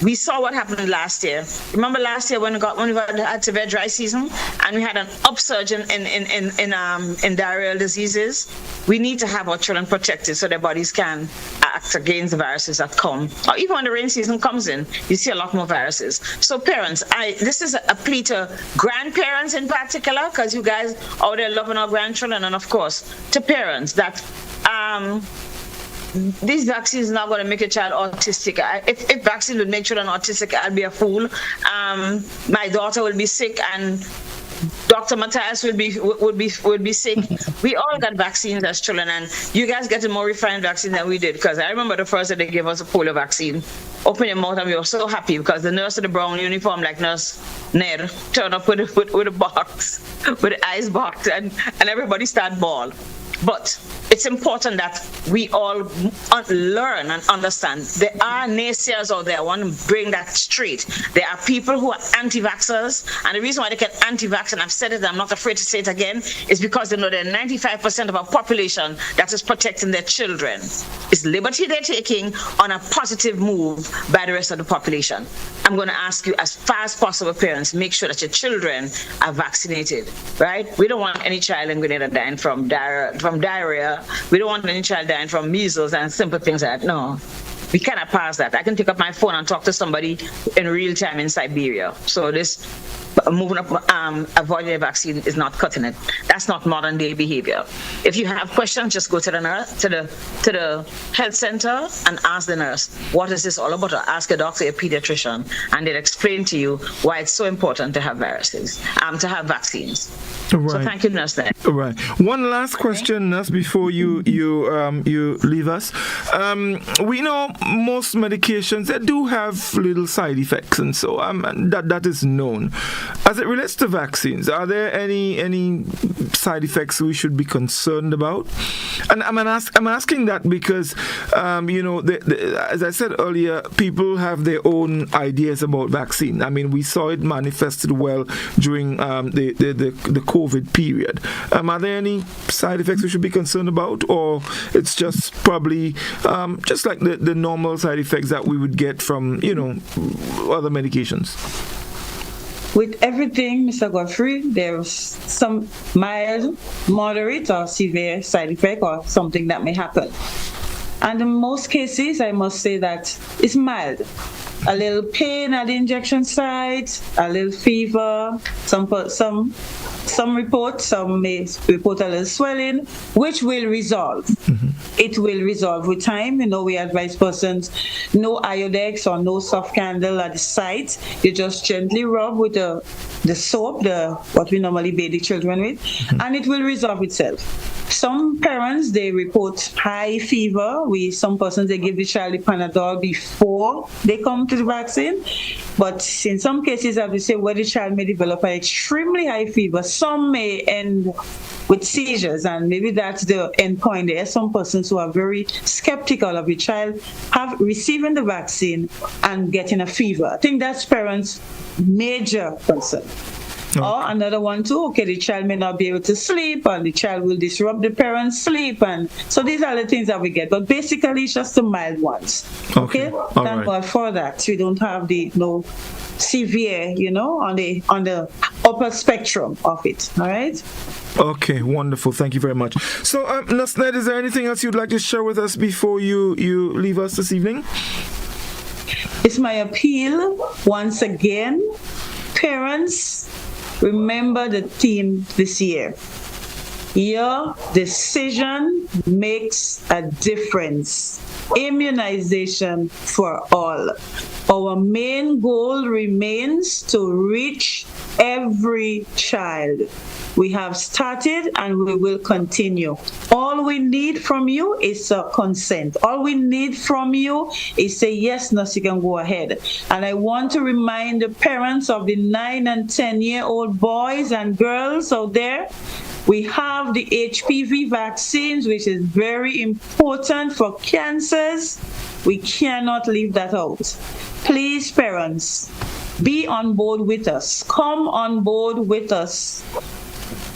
we saw what happened last year. Remember last year when we had severe dry season and we had an upsurge in diarrheal diseases? We need to have our children protected so their bodies can act against the viruses that come. Or even when the rain season comes in, you see a lot more viruses. So parents, this is a plea to grandparents in particular, because you guys out there loving our grandchildren, and of course to parents that these vaccines are not going to make a child autistic. If vaccines would make children autistic, I'd be a fool. My daughter will be sick, and Dr. Matthias would be sick. We all got vaccines as children, and you guys get a more refined vaccine than we did, because I remember the first day they gave us a polio vaccine. open your mouth and we were so happy because the nurse in the brown uniform, like Nurse Ned, turned up with a box, with an ice box, and everybody started bawling. But it's important that we all learn and understand. There are naysayers out there. I want to bring that straight. There are people who are anti-vaxxers, and the reason why they get anti-vax, and I've said it, I'm not afraid to say it again, is because they know that 95% of our population that is protecting their children. It's liberty they're taking on a positive move by the rest of the population. I'm going to ask you, as far as possible, parents, make sure that your children are vaccinated, right? We don't want any child in Grenada dying from diarrhea. We don't want any child dying from measles and simple things like that. No, we cannot pass that. I can pick up my phone and talk to somebody in real time in Siberia. So this moving up, avoiding a vaccine is not cutting it. That's not modern day behavior. If you have questions, just go to the nurse, to the health center and ask the nurse, what is this all about? Or ask a doctor, a pediatrician, and they'll explain to you why it's so important to have to have vaccines. Right. So thank you, Nurse. Right. One last question, Nurse, before you leave us. We know most medications, they do have little side effects, and so that is known. As it relates to vaccines, are there any side effects we should be concerned about? And I'm asking that because as I said earlier, people have their own ideas about vaccine. I mean, we saw it manifested well during the COVID period. Are there any side effects we should be concerned about, or it's just probably just like the normal side effects that we would get from other medications? With everything, Mr. Godfrey, there's some mild, moderate, or severe side effect or something that may happen. And in most cases, I must say that it's mild. A little pain at the injection site, a little fever, some report, some may report a little swelling, which will resolve. Mm-hmm. It will resolve with time. We advise persons no Iodex or no soft candle at the site. You just gently rub with the soap, what we normally bathe the children with, mm-hmm. and it will resolve itself. Some parents, they report high fever. Some persons, they give the child the Panadol before they come to the vaccine. But in some cases, I have to say, where the child may develop an extremely high fever, some may end with seizures, and maybe that's the end point. There are some persons who are very skeptical of the child receiving the vaccine and getting a fever. I think that's parents' major concern. Okay. Or another one too, the child may not be able to sleep, and the child will disrupt the parents' sleep, and so these are the things that we get. But basically, it's just the mild ones. Okay, thank God for that. We don't have the severe, on the upper spectrum of it. All right. Okay, wonderful. Thank you very much. So, Nurse Ned, is there anything else you'd like to share with us before you leave us this evening? It's my appeal once again, parents. Remember the theme this year. Your decision makes a difference. Immunization for all. Our main goal remains to reach every child. We have started and we will continue. All we need from you is consent. All we need from you is say, yes, nurse, you can go ahead. And I want to remind the parents of the 9 and 10-year-old boys and girls out there, we have the HPV vaccines, which is very important for cancers. We cannot leave that out. Please, parents, be on board with us. Come on board with us.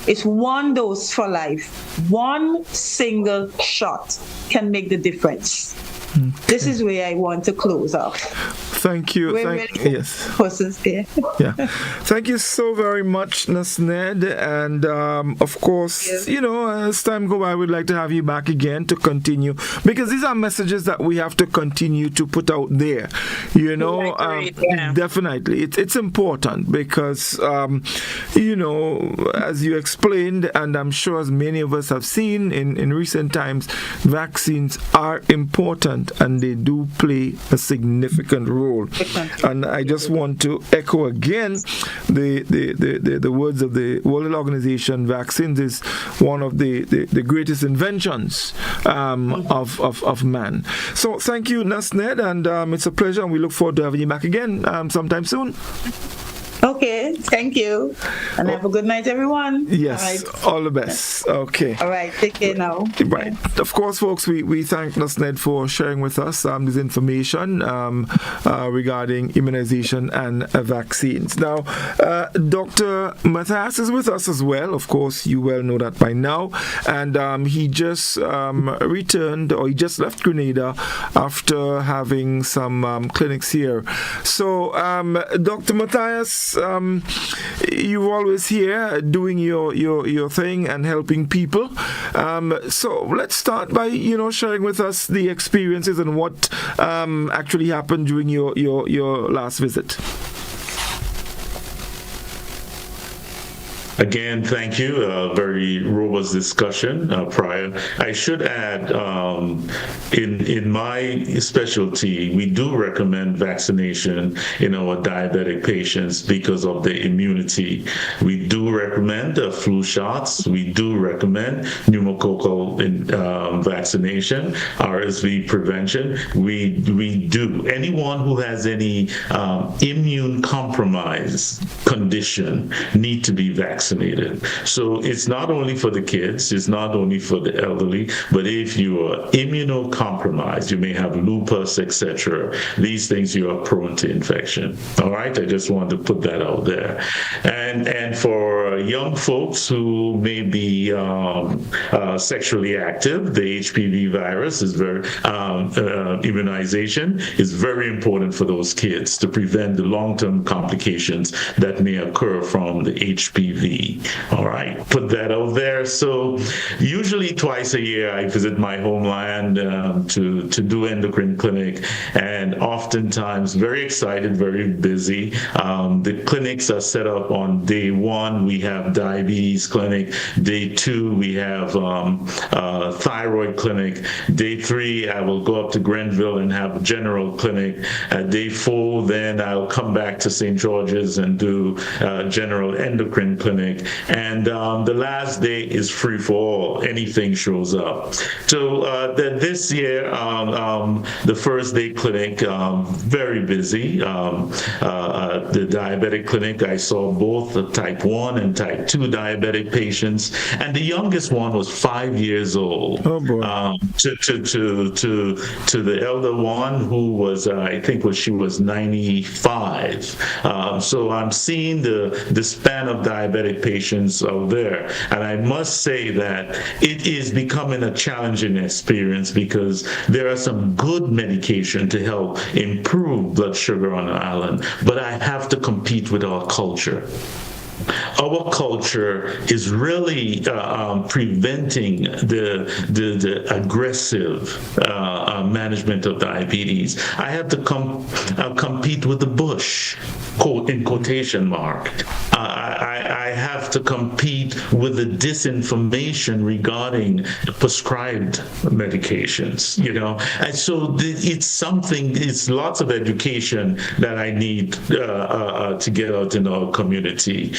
It's one dose for life. One single shot can make the difference. Okay. This is where I want to close off. Thank you. Yes. Yeah. Thank you so very much, Nurse Ned. And of course, as time goes by, we'd like to have you back again to continue, because these are messages that we have to continue to put out there. Definitely, it's important because as you explained, and I'm sure as many of us have seen in recent times, vaccines are important and they do play a significant role control. And I just want to echo again the words of the World Health Organization. Vaccines is one of the greatest inventions of man. So thank you, Nasned, and it's a pleasure, and we look forward to having you back again sometime soon. Okay, thank you. And have a good night, everyone. Yes, all the best. Okay. All right, take care now. Right. Of course, folks, we thank Nasned for sharing with us this information regarding immunization and vaccines. Now, Dr. Matthias is with us as well. Of course, you well know that by now. And he just returned, or he just left Grenada after having some clinics here. So, Dr. Matthias, you're always here doing your thing and helping people. So let's start by sharing with us the experiences and what actually happened during your last visit. Again, thank you. Very robust discussion prior. I should add, in my specialty, we do recommend vaccination in our diabetic patients because of the immunity. We do recommend flu shots. We do recommend pneumococcal vaccination, RSV prevention. We do. Anyone who has any immune compromise condition need to be vaccinated. So it's not only for the kids, it's not only for the elderly, but if you are immunocompromised, you may have lupus, etc. These things, you are prone to infection. All right, I just wanted to put that out there. And for young folks who may be sexually active, the HPV virus is very immunization is very important for those kids to prevent the long-term complications that may occur from the HPV. All right, put that out there. So usually twice a year I visit my homeland to do endocrine clinic, and oftentimes very excited, very busy. The clinics are set up on day one. We have diabetes clinic. Day two, we have thyroid clinic. Day three, I will go up to Grenville and have general clinic. Day four, then I'll come back to St. George's and do general endocrine clinic. And the last day is free for all. Anything shows up. So this year, the first day clinic, very busy. The diabetic clinic, I saw both the type 1 and type 2 diabetic patients. And the youngest one was 5 years old. Oh, boy. To the elder one, who was, I think she was 95. So I'm seeing the span of diabetic patients out there. And I must say that it is becoming a challenging experience because there are some good medication to help improve blood sugar on the island, but I have to compete with our culture. Our culture is really preventing the aggressive management of diabetes. I have to compete with the bush, quote in quotation mark. I have to compete with the disinformation regarding prescribed medications, and so it's lots of education that I need to get out in our community.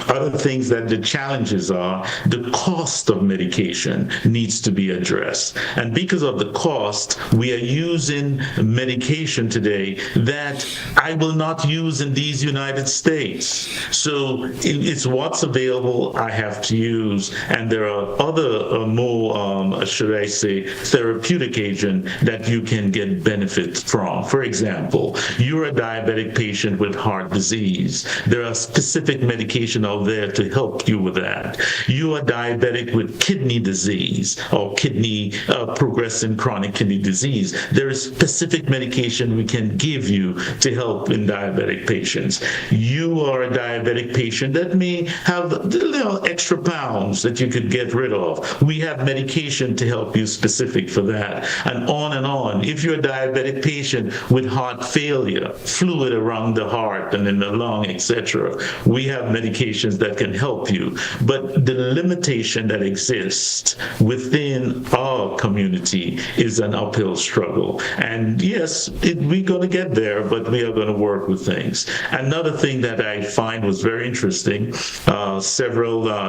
Other things that the challenges are, the cost of medication needs to be addressed. And because of the cost, we are using medication today that I will not use in these United States. So it's what's available I have to use. And there are other more, should I say, therapeutic agents that you can get benefit from. For example, you're a diabetic patient with heart disease. There are specific medication out there to help you with that. You are diabetic with kidney disease or kidney progressing chronic kidney disease. There is specific medication we can give you to help in diabetic patients. You are a diabetic patient that may have little extra pounds that you could get rid of. We have medication to help you specific for that, and on and on. If you're a diabetic patient with heart failure, fluid around the heart and in the lung, etc., we have medication medications that can help you, but the limitation that exists within our community is an uphill struggle. And yes, we're going to get there, but we are going to work with things. Another thing that I find was very interesting, I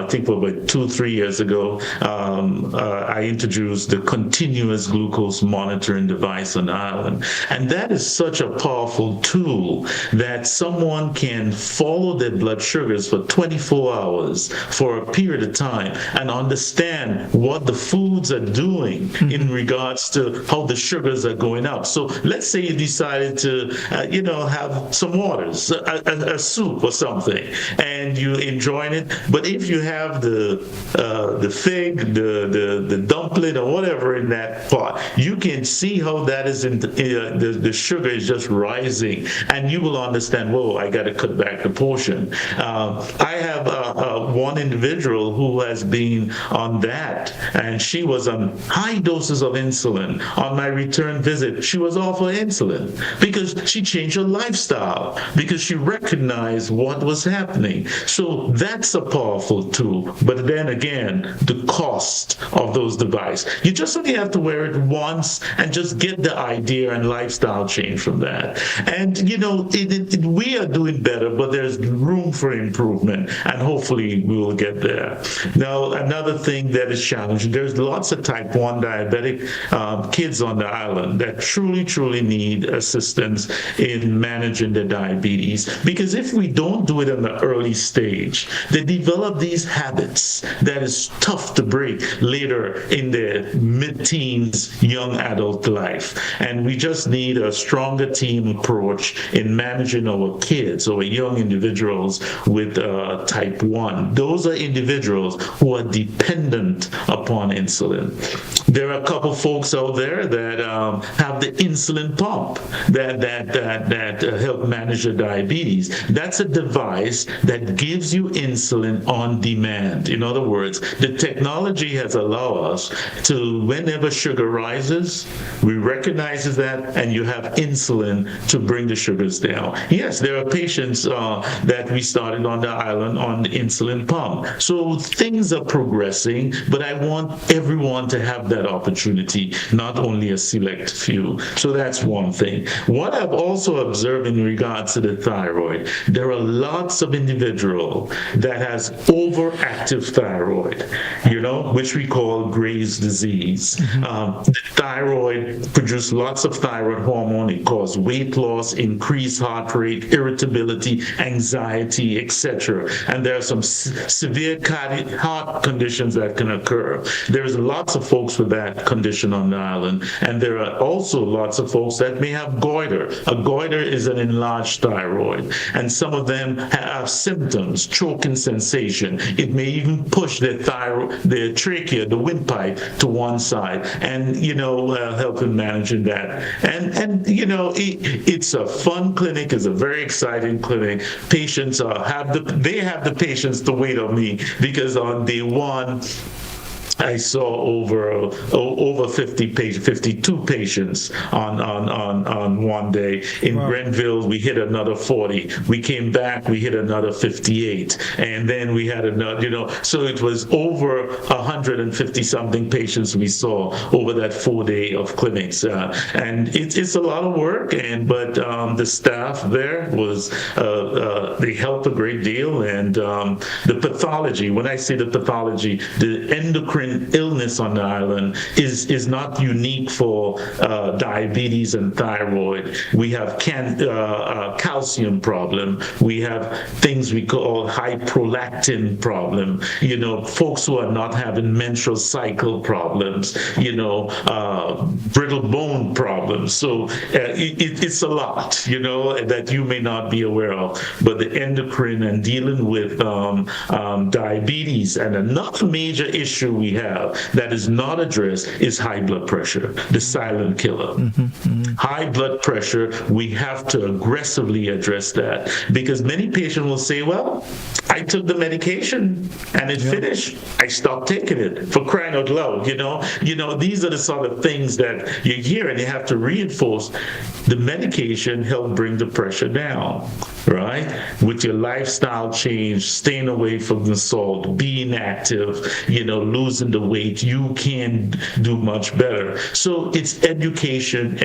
think about 2-3 years ago, I introduced the continuous glucose monitoring device on the island. And that is such a powerful tool that someone can follow their blood sugars for 24 hours for a period of time and understand what the foods are doing in regards to how the sugars are going up. So let's say you decided to, have some waters, a soup or something, and you're enjoying it. But if you have the fig, the dumpling or whatever in that pot, you can see how that is the sugar is just rising, and you will understand, whoa, I got to cut back the portion. I have one individual who has been on that, and she was on high doses of insulin. On my return visit, she was off of insulin because she changed her lifestyle, because she recognized what was happening. So that's a powerful tool. But then again, the cost of those devices. You just only have to wear it once and just get the idea and lifestyle change from that. And, we are doing better, but there's room for improvement, and hopefully we will get there. Now, another thing that is challenging, there's lots of type 1 diabetic kids on the island that truly need assistance in managing their diabetes, because if we don't do it in the early stage, they develop these habits that is tough to break later in their mid-teens, young adult life. And we just need a stronger team approach in managing our kids, our young individuals with type 1. Those are individuals who are dependent upon insulin. There are a couple folks out there that have the insulin pump that help manage the diabetes. That's a device that gives you insulin on demand. In other words, the technology has allowed us to, whenever sugar rises, we recognize that, and you have insulin to bring the sugars down. Yes, there are patients that we started on the island on the insulin pump. So things are progressing, but I want everyone to have that opportunity, not only a select few. So that's one thing. What I've also observed in regards to the thyroid, there are lots of individuals that has overactive thyroid, which we call Graves' disease. The thyroid produces lots of thyroid hormone. It causes weight loss, increased heart rate, irritability, anxiety, etc. And there are some severe heart conditions that can occur. There's lots of folks with that condition on the island, and there are also lots of folks that may have goiter. A goiter is an enlarged thyroid, and some of them have symptoms, choking sensation. It may even push their trachea, the windpipe, to one side, and help in managing that. And it's a fun clinic. It's a very exciting clinic. Patients have the patience to wait on me, because on day one, I saw over 52 patients on one day. In Grenville, we hit another 40. We came back, we hit another 58, and then we had another. So it was over 150 something patients we saw over that 4 day of clinics, and it's a lot of work. But the staff there was they helped a great deal, and the pathology. When I say the pathology, the endocrine illness on the island is not unique for diabetes and thyroid. We have calcium problem. We have things we call high prolactin problem. Folks who are not having menstrual cycle problems. Brittle bone problems. So it's a lot. That you may not be aware of. But the endocrine and dealing with diabetes, and another major issue we have that is not addressed is high blood pressure, the silent killer. High blood pressure, we have to aggressively address that, because many patients will say, well, I took the medication and it finished. I stopped taking it, for crying out loud. These are the sort of things that you hear, and you have to reinforce the medication help bring the pressure down. right? With your lifestyle change, staying away from the salt, being active, losing the weight, you can do much better. So it's education.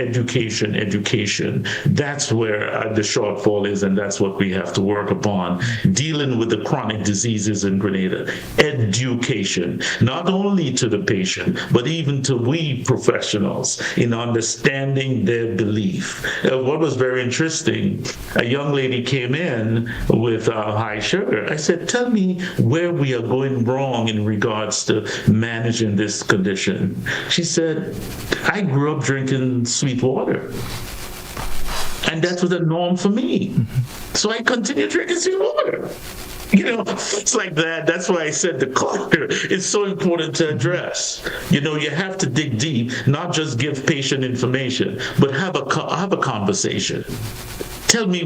That's where the shortfall is, and that's what we have to work upon. Dealing with the chronic diseases in Grenada. Education, not only to the patient, but even to we professionals in understanding their belief. What was very interesting, a young lady came in with high sugar. I said, tell me where we are going wrong in regards to managing this condition. She said, I grew up drinking sweet water. And that was a norm for me. So I continued drinking sweet water. It's like that. That's why I said the culture is so important to address. You have to dig deep, not just give patient information, but have a conversation. Tell me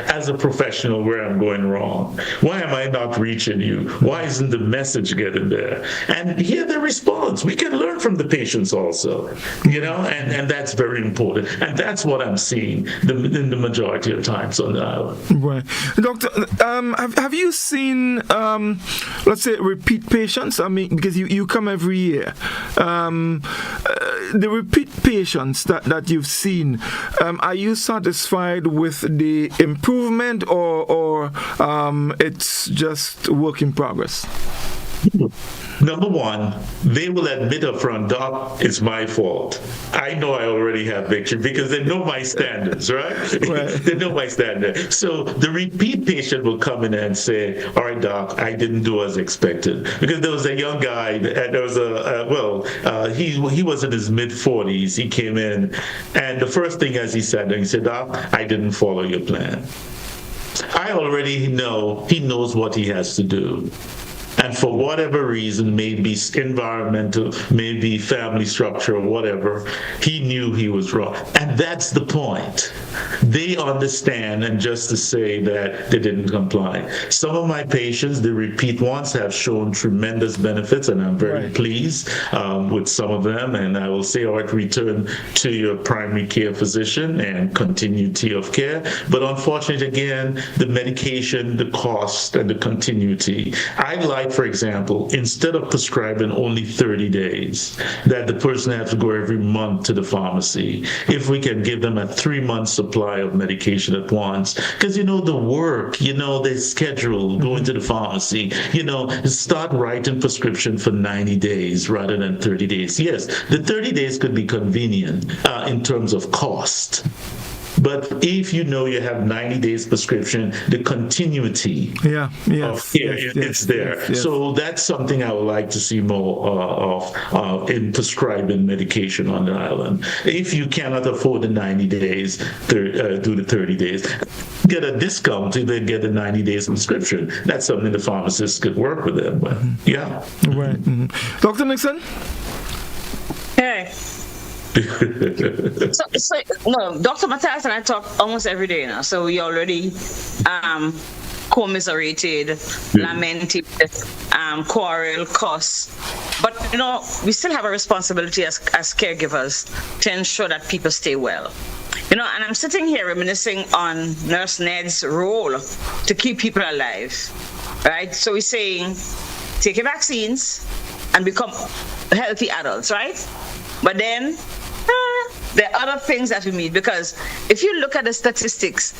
as a professional, where I'm going wrong. Why am I not reaching you? Why isn't the message getting there? And hear the response. We can learn from the patients also, and that's very important. And that's what I'm seeing in the majority of times on the island. Right. Doctor, have you seen, let's say, repeat patients? I mean, because you come every year. The repeat patients that you've seen, are you satisfied with the improvement or it's just work in progress? Number one, they will admit up front, Doc, it's my fault. I know I already have victory because they know my standards, right? They know my standard. So the repeat patient will come in and say, all right, Doc, I didn't do as expected. Because there was a young guy, and there was he was in his mid-40s. He came in, and the first thing as he said, Doc, I didn't follow your plan. I already know he knows what he has to do. And for whatever reason, maybe environmental, maybe family structure or whatever, he knew he was wrong. And that's the point. They understand, and just to say that they didn't comply. Some of my patients, the repeat ones, have shown tremendous benefits, and I'm very pleased with some of them. And I will say, all right, return to your primary care physician and continuity of care. But unfortunately, again, the medication, the cost, and the continuity. I'd like, for example, instead of prescribing only 30 days, that the person has to go every month to the pharmacy, if we can give them a 3-month supply of medication at once. Because, the work, the schedule, going to the pharmacy, start writing prescription for 90 days rather than 30 days. Yes, the 30 days could be convenient in terms of cost. But if you have 90 days prescription, the continuity of care, it's there. Yes. So that's something I would like to see more of in prescribing medication on the island. If you cannot afford the 90 days, do the 30 days. Get a discount to then get a 90 days prescription. That's something the pharmacist could work with them. But Right. Mm-hmm. Dr. Nixon? Hey. Dr. Matthias and I talk almost every day now, so we already commiserated, lamented, quarrel, cuss. But, we still have a responsibility as caregivers to ensure that people stay well. And I'm sitting here reminiscing on Nurse Ned's role to keep people alive, right? So we're saying, take your vaccines and become healthy adults, right? But then there are other things that we need, because if you look at the statistics,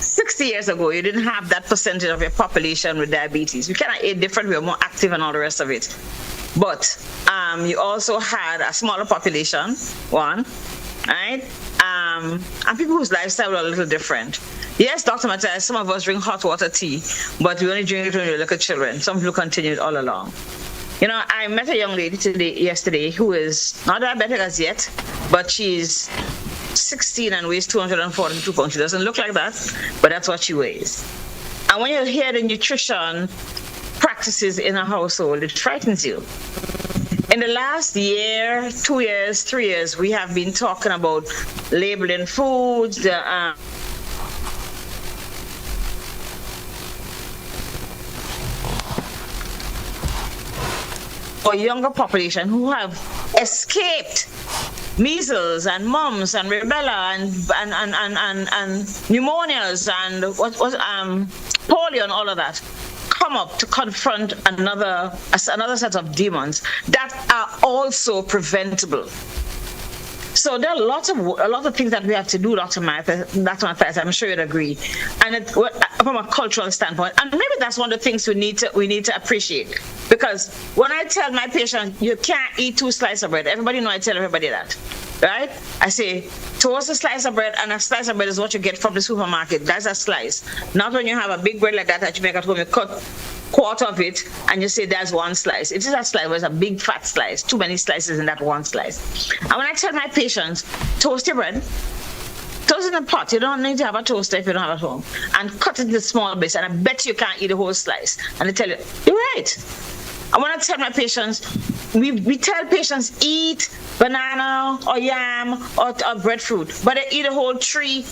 60 years ago, you didn't have that percentage of your population with diabetes. We cannot eat different, we are more active and all the rest of it. But you also had a smaller population, one, right? And people whose lifestyle were a little different. Yes, Dr. Matthias, some of us drink hot water tea, but we only drink it when we're little children. Some people continue it all along. I met a young lady yesterday who is not diabetic as yet, but she's 16 and weighs 242 pounds. She doesn't look like that, but that's what she weighs. And when you hear the nutrition practices in a household, it frightens you. In the last year, 2 years, 3 years, we have been talking about labeling foods, for younger population who have escaped measles and mumps and rubella and pneumonias and polio and all of that come up to confront another set of demons that are also preventable. So there are a lot of things that we have to do, Dr. Mathias, I'm sure you'd agree, and from a cultural standpoint, and maybe that's one of the things we need to appreciate. Because when I tell my patient you can't eat 2 slices of bread, everybody know I tell everybody that, right? I say toast a slice of bread, and a slice of bread is what you get from the supermarket. That's a slice. Not when you have a big bread like that you make at home, you cut quarter of it and you say there's 1 slice. It is a slice, but it's a big fat slice. Too many slices in that 1 slice. And when I tell my patients, toast your bread, toast in a pot. You don't need to have a toaster if you don't have it at home. And cut it into small bits, and I bet you can't eat a whole slice. And they tell you, you're right. And when I tell my patients, we tell patients eat banana or yam or breadfruit, but they eat a whole tree.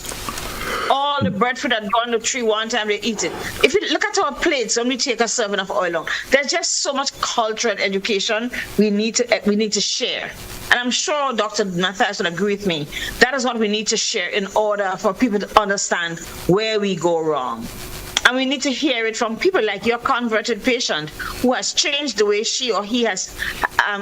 All the breadfruit that go on the tree one time, they eat it. If you look at our plates when we take a serving of oil on, there's just so much culture and education we need to share. And I'm sure Dr. Mathias would agree with me. That is what we need to share in order for people to understand where we go wrong. And we need to hear it from people like your converted patient who has changed the way she or he has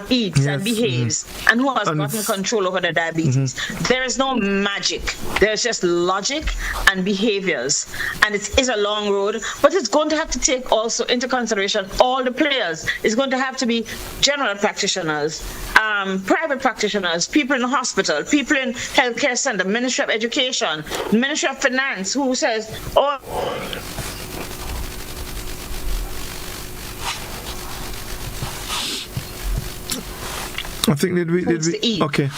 eats and behaves, and who has gotten control over the diabetes. There is no magic. There's just logic and behaviors. And it is a long road, but it's going to have to take also into consideration all the players. It's going to have to be general practitioners, private practitioners, people in the hospital, people in healthcare center, Ministry of Education, Ministry of Finance, who says, oh, I think did we okay.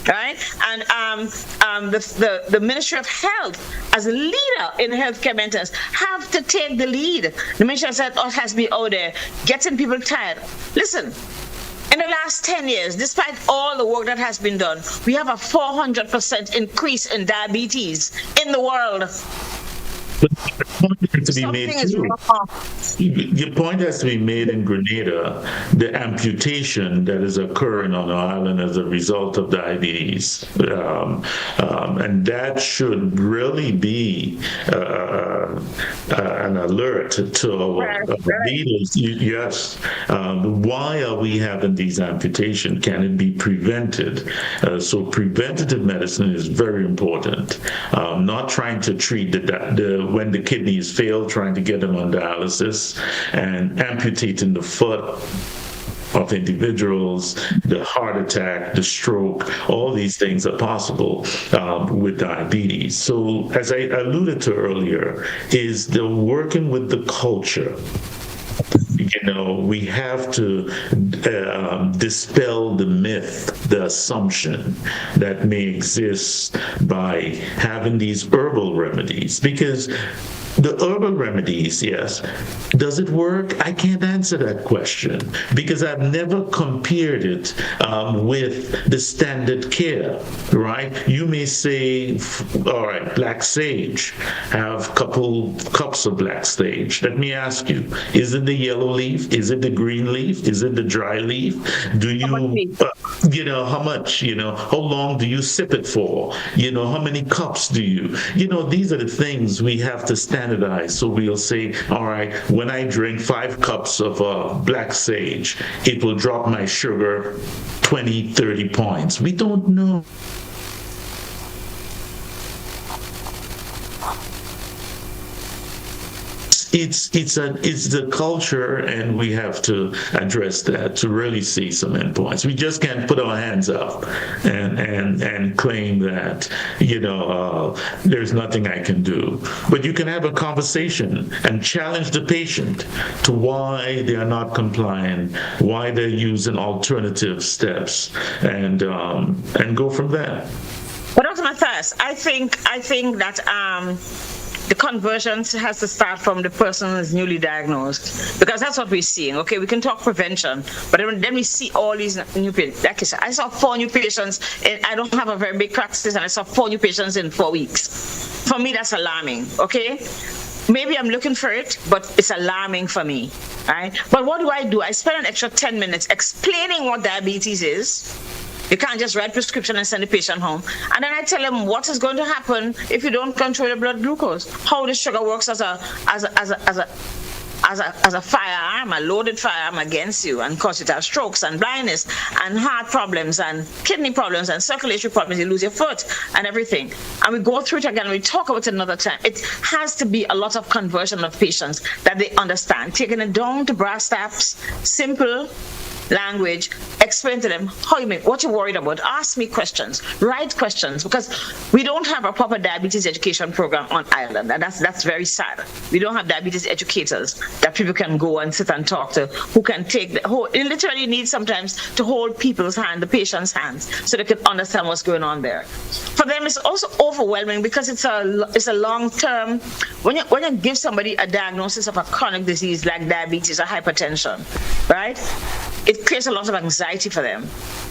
Right, and the Ministry of Health, as a leader in healthcare maintenance, have to take the lead. The Ministry of Health has been out there getting people tired. Listen, in the last 10 years, despite all the work that has been done, we have a 400% increase in diabetes in the world. Your point has to be made in Grenada, the amputation that is occurring on the island as a result of diabetes. And that should really be an alert to our leaders. Yes. Why are we having these amputations? Can it be prevented? So preventative medicine is very important. Not trying to treat when the kidneys fail, trying to get them on dialysis, and amputating the foot of individuals, the heart attack, the stroke, all these things are possible with diabetes. So as I alluded to earlier, is the working with the culture. We have to dispel the myth, the assumption that may exist by having these herbal remedies. Because the herbal remedies, yes, does it work? I can't answer that question because I've never compared it with the standard care, right? You may say, all right, black sage, have a couple cups of black sage. Let me ask you, is it the yellow leaf? Is it the green leaf? Is it the dry leaf? Do you, how much, how long do you sip it for? How many cups do you? These are the things we have to standardize. So we'll say, all right, when I drink 5 cups of black sage, it will drop my sugar 20, 30 points. We don't know. It's the culture, and we have to address that to really see some endpoints. We just can't put our hands up and claim that there's nothing I can do. But you can have a conversation and challenge the patient to why they are not complying, why they're using alternative steps, and go from there. Well, Dr. Mathias, I think that the conversion has to start from the person who is newly diagnosed, because that's what we're seeing. Okay, we can talk prevention, but then we see all these new patients. Like I said, I saw 4 new patients, and I don't have a very big practice, and I saw 4 new patients in 4 weeks. For me, that's alarming. Okay, maybe I'm looking for it, but it's alarming for me, right? But what do? I spend an extra 10 minutes explaining what diabetes is. You can't just write prescription and send the patient home. And then I tell them what is going to happen if you don't control your blood glucose, how the sugar works as a firearm, a loaded firearm against you, and cause you to have strokes and blindness and heart problems and kidney problems and circulatory problems. You lose your foot and everything. And we go through it again. We talk about it another time. It has to be a lot of conversion of patients that they understand, taking it down to brass tacks, simple language, explain to them how you make, what you're worried about, ask me questions, write questions, because we don't have a proper diabetes education program on Ireland, and that's very sad. We don't have diabetes educators that people can go and sit and talk to, who can take the whole, you literally need sometimes to hold people's hand, the patient's hands, so they can understand what's going on there. For them, it's also overwhelming because it's a long term. When you give somebody a diagnosis of a chronic disease like diabetes or hypertension, right? It creates a lot of anxiety for them.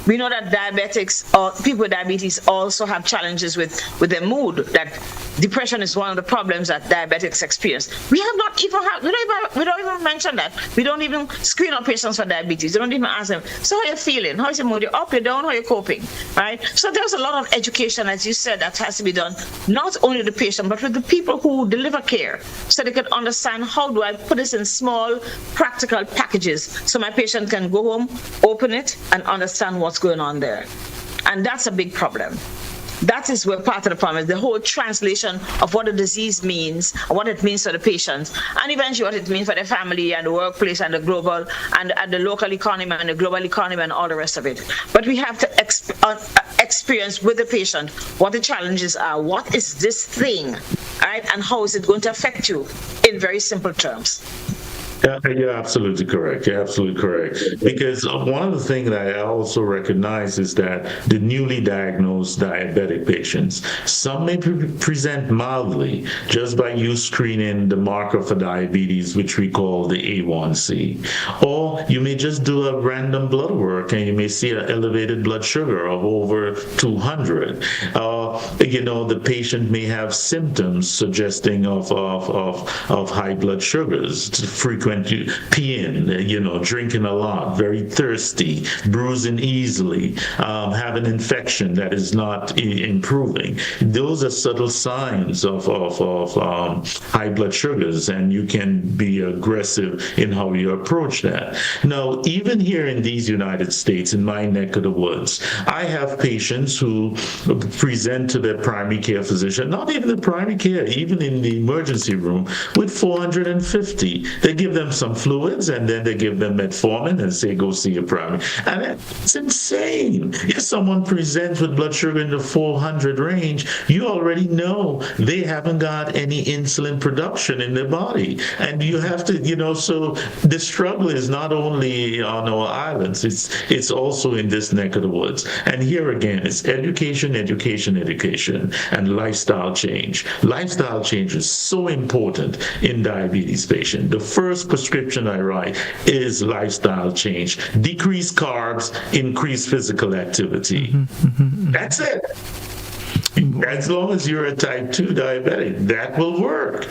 We know that diabetics or people with diabetes also have challenges with their mood, that depression is one of the problems that diabetics experience. We don't even mention that. We don't even screen our patients for diabetes. We don't even ask them, so how are you feeling? How is your mood? You're up, you're down, how are you coping? Right? So there's a lot of education, as you said, that has to be done, not only the patient, but with the people who deliver care, so they can understand, how do I put this in small, practical packages so my patient can go home, open it, and understand what's going on there. And that's a big problem. That is where part of the problem is, the whole translation of what the disease means, and what it means for the patient, and eventually what it means for the family and the workplace and the global and the local economy and the global economy and all the rest of it. But we have to experience with the patient what the challenges are. What is this thing, right? And how is it going to affect you in very simple terms? Yeah, you're absolutely correct. You're absolutely correct. Because one of the things that I also recognize is that the newly diagnosed diabetic patients, some may present mildly just by you screening the marker for diabetes, which we call the A1C. Or you may just do a random blood work and you may see an elevated blood sugar of over 200. The patient may have symptoms suggesting of high blood sugars, frequent peeing, drinking a lot, very thirsty, bruising easily, have an infection that is not improving. Those are subtle signs of high blood sugars, and you can be aggressive in how you approach that. Now, even here in these United States, in my neck of the woods, I have patients who present to their primary care physician, not even the primary care, even in the emergency room, with 450. They give them some fluids, and then they give them metformin and say, go see your primary. And it's insane. If someone presents with blood sugar in the 400 range, you already know they haven't got any insulin production in their body. And you have to, so the struggle is not only on our islands, it's also in this neck of the woods. And here again, it's education, and lifestyle change. Lifestyle change is so important in diabetes patients. The first prescription I write is lifestyle change. Decrease carbs, increase physical activity. That's it. As long as you're a type 2 diabetic, that will work.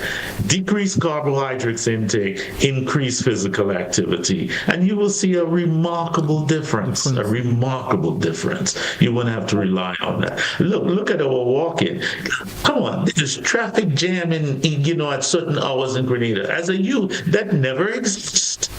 Decrease carbohydrates intake, increase physical activity, and you will see a remarkable difference. A remarkable difference. You won't have to rely on that. Look at our walking. Come on, there's traffic jam at certain hours in Grenada. As a youth, that never exists.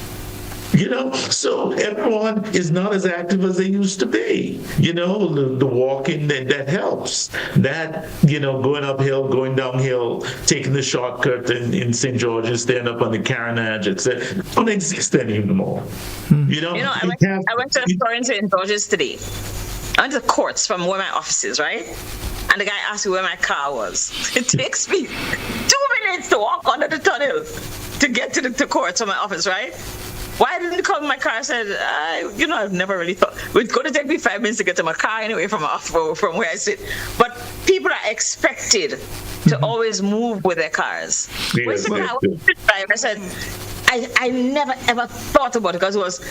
So everyone is not as active as they used to be. The walking, that helps. That, going uphill, going downhill, taking the shortcut in St. George's, stand up on the carriage, etc., don't exist anymore. I went to a store in St. George's today. I went to the courts from where my office is, right? And the guy asked me where my car was. It takes me 2 minutes to walk under the tunnel to get to the courts from my office, right? Why didn't you call my car? I said, I've never really thought. It's going to take me 5 minutes to get to my car anyway from where I sit. But people are expected to always move with their cars. Yes, I said, I never ever thought about it because it was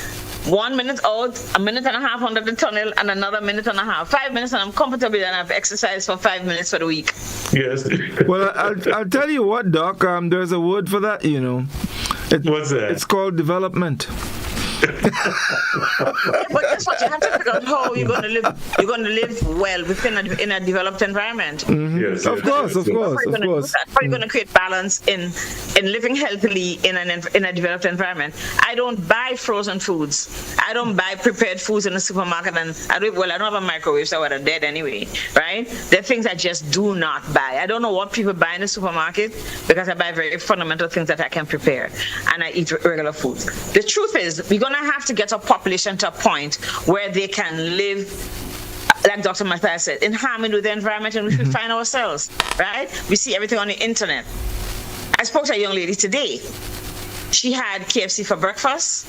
1 minute out, a minute and a half under the tunnel, and another minute and a half. 5 minutes, and I'm comfortable, and I've exercised for 5 minutes for the week. Yes. Well, I'll tell you what, Doc. There's a word for that. What's that? It's called development. But that's what you have to figure out, how you're going to live. You're going to live well in a developed environment. Mm-hmm. Yes, of course. How are you going to create balance in living healthily in a developed environment? I don't buy frozen foods. I don't buy prepared foods in the supermarket, and I don't have a microwave, so I'm dead anyway, right? There are things I just do not buy. I don't know what people buy in the supermarket, because I buy very fundamental things that I can prepare, and I eat regular foods. The truth is, we're going to have to get a population to a point where they can live, like Dr. Matthias said, in harmony with the environment in which we find ourselves, right? We see everything on the internet. I spoke to a young lady today. She had KFC for breakfast,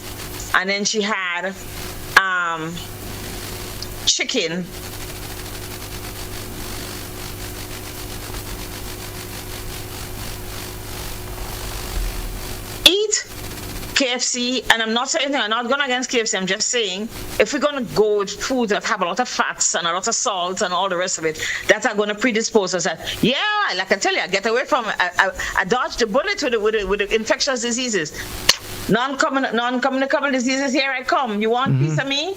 and then she had chicken KFC, and I'm not saying I'm not going against KFC, I'm just saying if we're going to go with food that have a lot of fats and a lot of salt and all the rest of it, that are going to predispose us that, like I tell you, I get away from, I dodge the bullet with the infectious diseases. Non-communicable diseases, here I come. You want piece of me?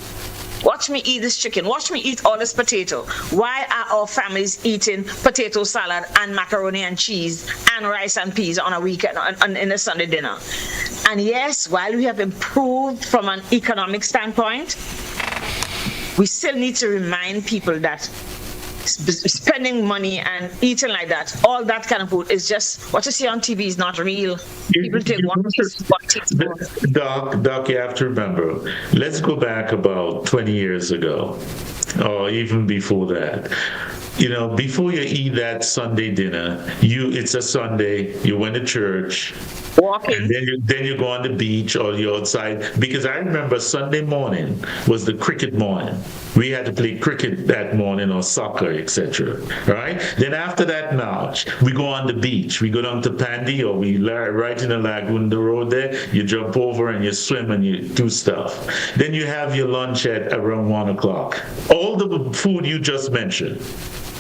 Watch me eat this chicken. Watch me eat all this potato. Why are our families eating potato salad and macaroni and cheese and rice and peas on a weekend, in a Sunday dinner? And yes, while we have improved from an economic standpoint, we still need to remind people that spending money and eating like that, all that kind of food is just what you see on TV is not real. People take one teaspoon. Doc, you have to remember, let's go back about 20 years ago, or even before that. Before you eat that Sunday dinner, it's a Sunday, you went to church, walking, and then you go on the beach or you're outside. Because I remember Sunday morning was the cricket morning. We had to play cricket that morning, or soccer, etc. Right? Then after that match, we go on the beach. We go down to Pandy, or we right in the lagoon, the road there. You jump over and you swim and you do stuff. Then you have your lunch at around 1 o'clock. All the food you just mentioned.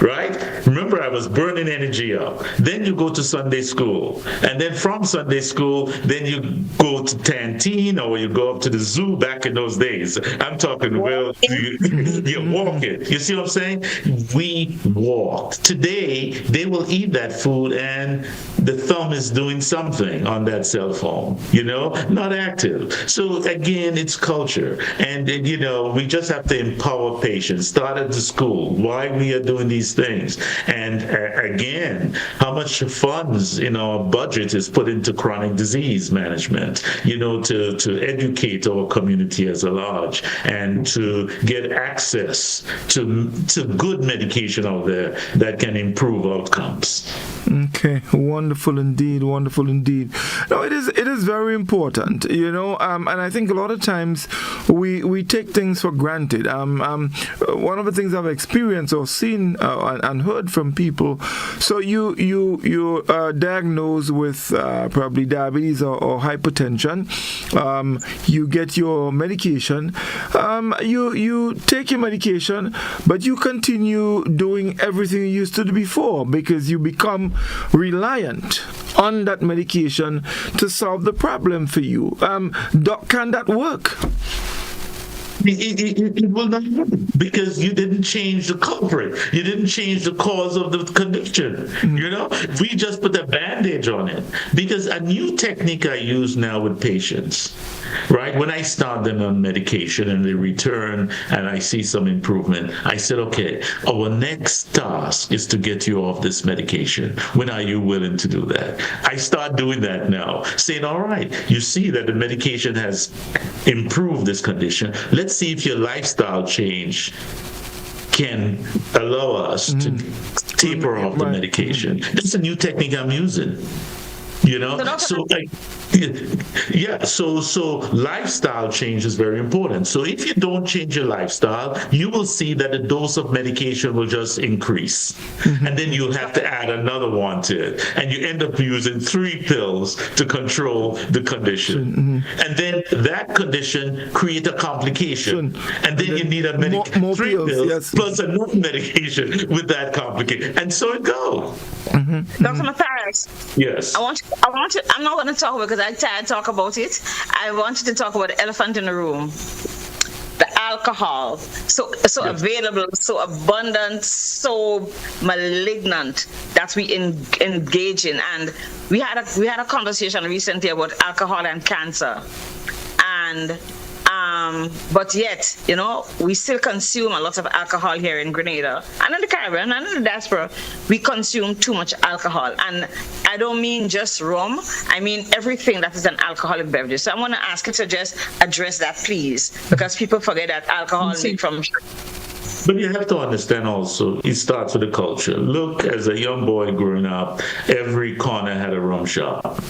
Right? Remember, I was burning energy up. Then you go to Sunday school. And then from Sunday school, then you go to Tantine, or you go up to the zoo back in those days. I'm talking, you're walking. You see what I'm saying? We walked. Today, they will eat that food and the thumb is doing something on that cell phone, not active. So again, it's culture. And, we just have to empower patients. Start at the school. Why we are doing these things. And again, how much funds in our budget is put into chronic disease management, to educate our community as a large, and to get access to good medication out there that can improve outcomes. Okay, wonderful indeed. No, it is very important, and I think a lot of times we take things for granted. One of the things I've experienced or seen and heard from people, so you diagnosed with probably diabetes or hypertension, you get your medication, you take your medication, but you continue doing everything you used to do before, because you become reliant on that medication to solve the problem for you. Doc, can that work? It will not happen, because you didn't change the culprit. You didn't change the cause of the condition. We just put a bandage on it. Because a new technique I use now with patients, right? When I start them on medication and they return and I see some improvement, I said, okay, our next task is to get you off this medication. When are you willing to do that? I start doing that now, saying, all right, you see that the medication has improved this condition. Let's see if your lifestyle change can allow us to taper off the medication. That's a new technique I'm using. Yeah, so lifestyle change is very important. So if you don't change your lifestyle, you will see that the dose of medication will just increase. And then you'll have to add another one to it. And you end up using 3 pills to control the condition. And then that condition creates a complication. And then you need a more 3 pills, pills yes. plus another medication with that complication. And so it goes. Dr. Matthias, Yes. I want to, I'm not going to talk because I tired talk about it. I want you to talk about the elephant in the room. The alcohol, so available, so abundant, so malignant that we engage in. And we had a conversation recently about alcohol and cancer. And but yet, we still consume a lot of alcohol here in Grenada and in the Caribbean and in the diaspora. We consume too much alcohol. And I don't mean just rum. I mean everything that is an alcoholic beverage. So I want to ask you to just address that, please, because people forget that alcohol is made from sugar. But you have to understand also, it starts with the culture. Look, as a young boy growing up, every corner had a rum shop.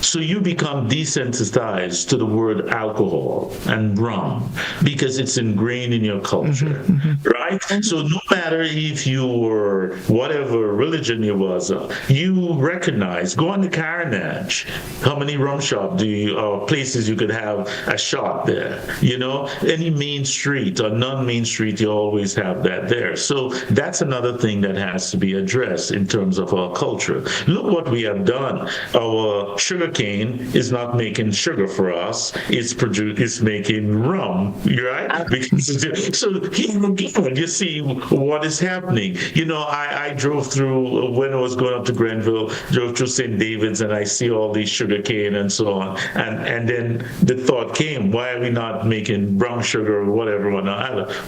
So you become desensitized to the word alcohol and rum because it's ingrained in your culture, right? So no matter if you were whatever religion you was, you recognize, go on the Carnage, how many rum shops or places you could have a shop there, any main street or non-main street, you always have that there. So that's another thing that has to be addressed in terms of our culture. Look what we have done. Our sugar cane is not making sugar for us, it's making rum, right? Because, so here again, you see what is happening. I drove through, when I was going up to Grenville, drove through St. David's, and I see all these sugar cane and so on. And then the thought came, why are we not making brown sugar or whatever?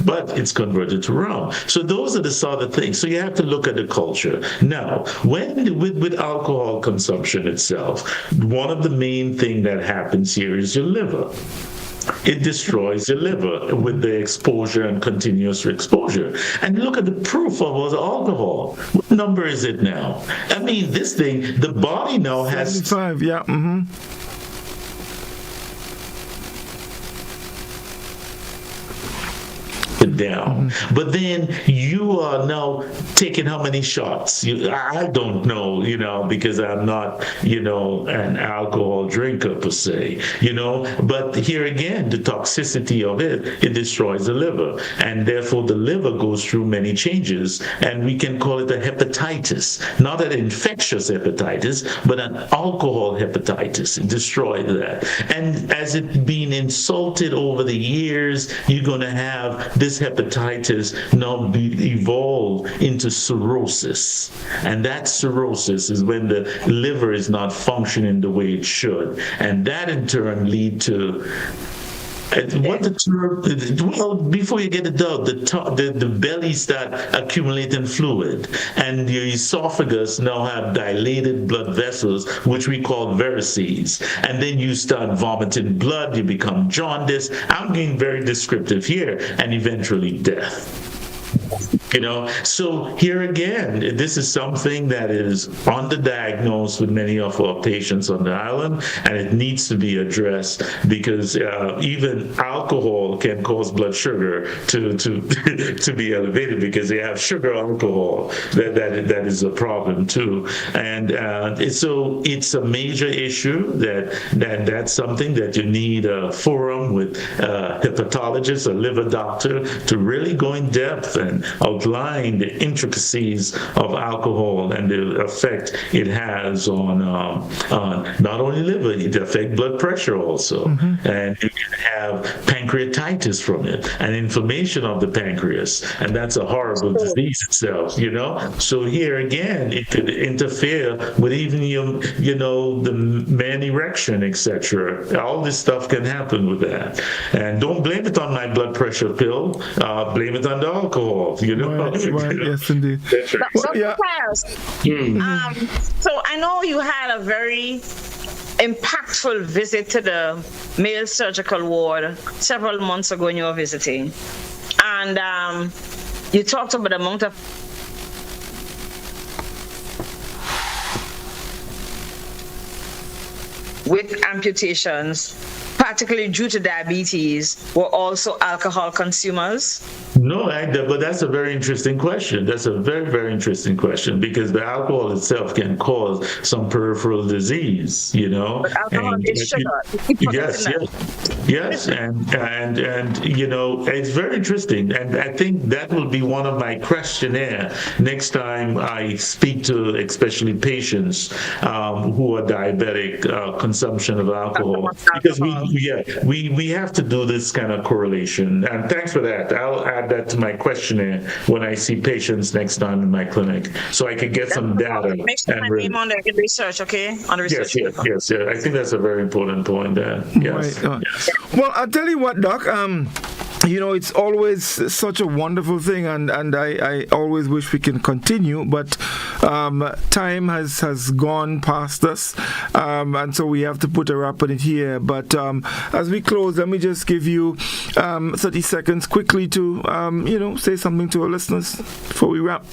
But it's converted to rum. So those are the sort of things. So you have to look at the culture. Now, with alcohol consumption itself, one of the main thing that happens here is your liver. It destroys your liver with the exposure and continuous exposure. And look at the proof of alcohol. What number is it now? I mean, this thing, the body now has 75, yeah. down. But then you are now taking how many shots? I don't know, because I'm not, an alcohol drinker per se, but here again, the toxicity of it destroys the liver. And therefore the liver goes through many changes, and we can call it a hepatitis, not an infectious hepatitis, but an alcohol hepatitis. It destroys that. And as it's been insulted over the years, you're going to have this hepatitis now evolve into cirrhosis. And that cirrhosis is when the liver is not functioning the way it should. And that in turn lead to before you get it done, the belly start accumulating fluid, and your esophagus now have dilated blood vessels, which we call varices, and then you start vomiting blood, you become jaundice. I'm being very descriptive here, and eventually death. So here again, this is something that is underdiagnosed with many of our patients on the island, and it needs to be addressed because even alcohol can cause blood sugar to be elevated because they have sugar alcohol. That is a problem too, and so it's a major issue that's something that you need a forum with a hepatologist, a liver doctor, to really go in depth and outline the intricacies of alcohol and the effect it has on not only liver, it affects blood pressure also. And you can have pancreatitis from it and inflammation of the pancreas. And that's a horrible disease itself, So here again, it could interfere with even the man erection, etc. All this stuff can happen with that. And don't blame it on my blood pressure pill. Blame it on the alcohol, Right, yes, indeed. Well, yeah. So I know you had a very impactful visit to the male surgical ward several months ago when you were visiting, and you talked about the amount of with amputations, particularly due to diabetes, were also alcohol consumers? No, but that's a very interesting question. That's a very, very interesting question, because the alcohol itself can cause some peripheral disease, But alcohol is sugar. Yes, and it's very interesting, and I think that will be one of my questionnaire next time I speak to especially patients who are diabetic, consumption of alcohol, because we have to do this kind of correlation. And thanks for that. I'll add that to my questionnaire when I see patients next time in my clinic, so I can get some data. Make sure my name on the research, okay? On the research. Yes. I think that's a very important point there. Yes. Right. Well, I'll tell you what, Doc. It's always such a wonderful thing, and I always wish we can continue, but time has gone past us, and so we have to put a wrap on it here. But as we close, let me just give you 30 seconds quickly to say something to our listeners before we wrap.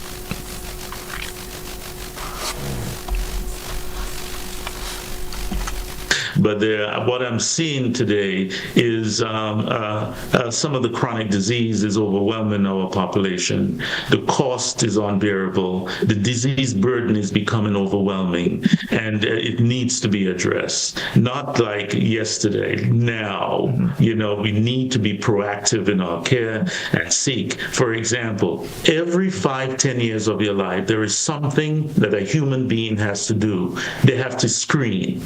But what I'm seeing today is some of the chronic disease is overwhelming our population. The cost is unbearable. The disease burden is becoming overwhelming, and it needs to be addressed. Not like yesterday. Now, we need to be proactive in our care and seek. For example, every 5-10 years of your life, there is something that a human being has to do. They have to screen,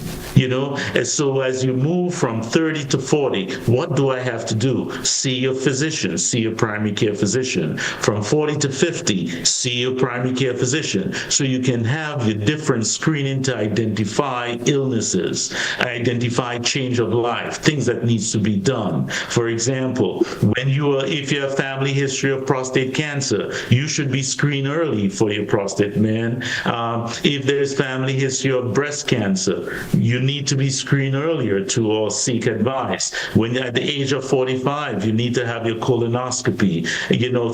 And so as you move from 30 to 40, what do I have to do? See your physician, see your primary care physician. From 40 to 50, see your primary care physician. So you can have your different screening to identify illnesses, identify change of life, things that needs to be done. For example, if you have family history of prostate cancer, you should be screened early for your prostate, man. If there's family history of breast cancer, you need to be screened earlier or seek advice. When you're at the age of 45, you need to have your colonoscopy,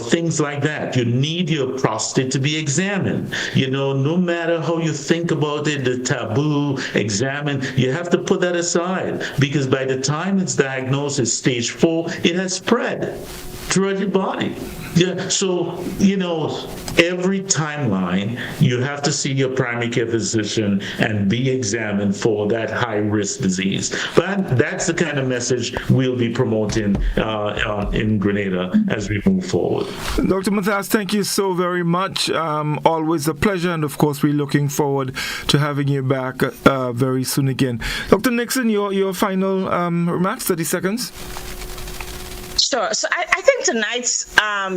things like that. You need your prostate to be examined. No matter how you think about it, the taboo, examine, you have to put that aside, because by the time it's diagnosed as stage 4, it has spread throughout your body. Yeah, so, every timeline, you have to see your primary care physician and be examined for that high-risk disease. But that's the kind of message we'll be promoting in Grenada as we move forward. Dr. Matthias, thank you so very much. Always a pleasure, and of course, we're looking forward to having you back very soon again. Dr. Nixon, your final remarks, 30 seconds. Sure. So I think tonight's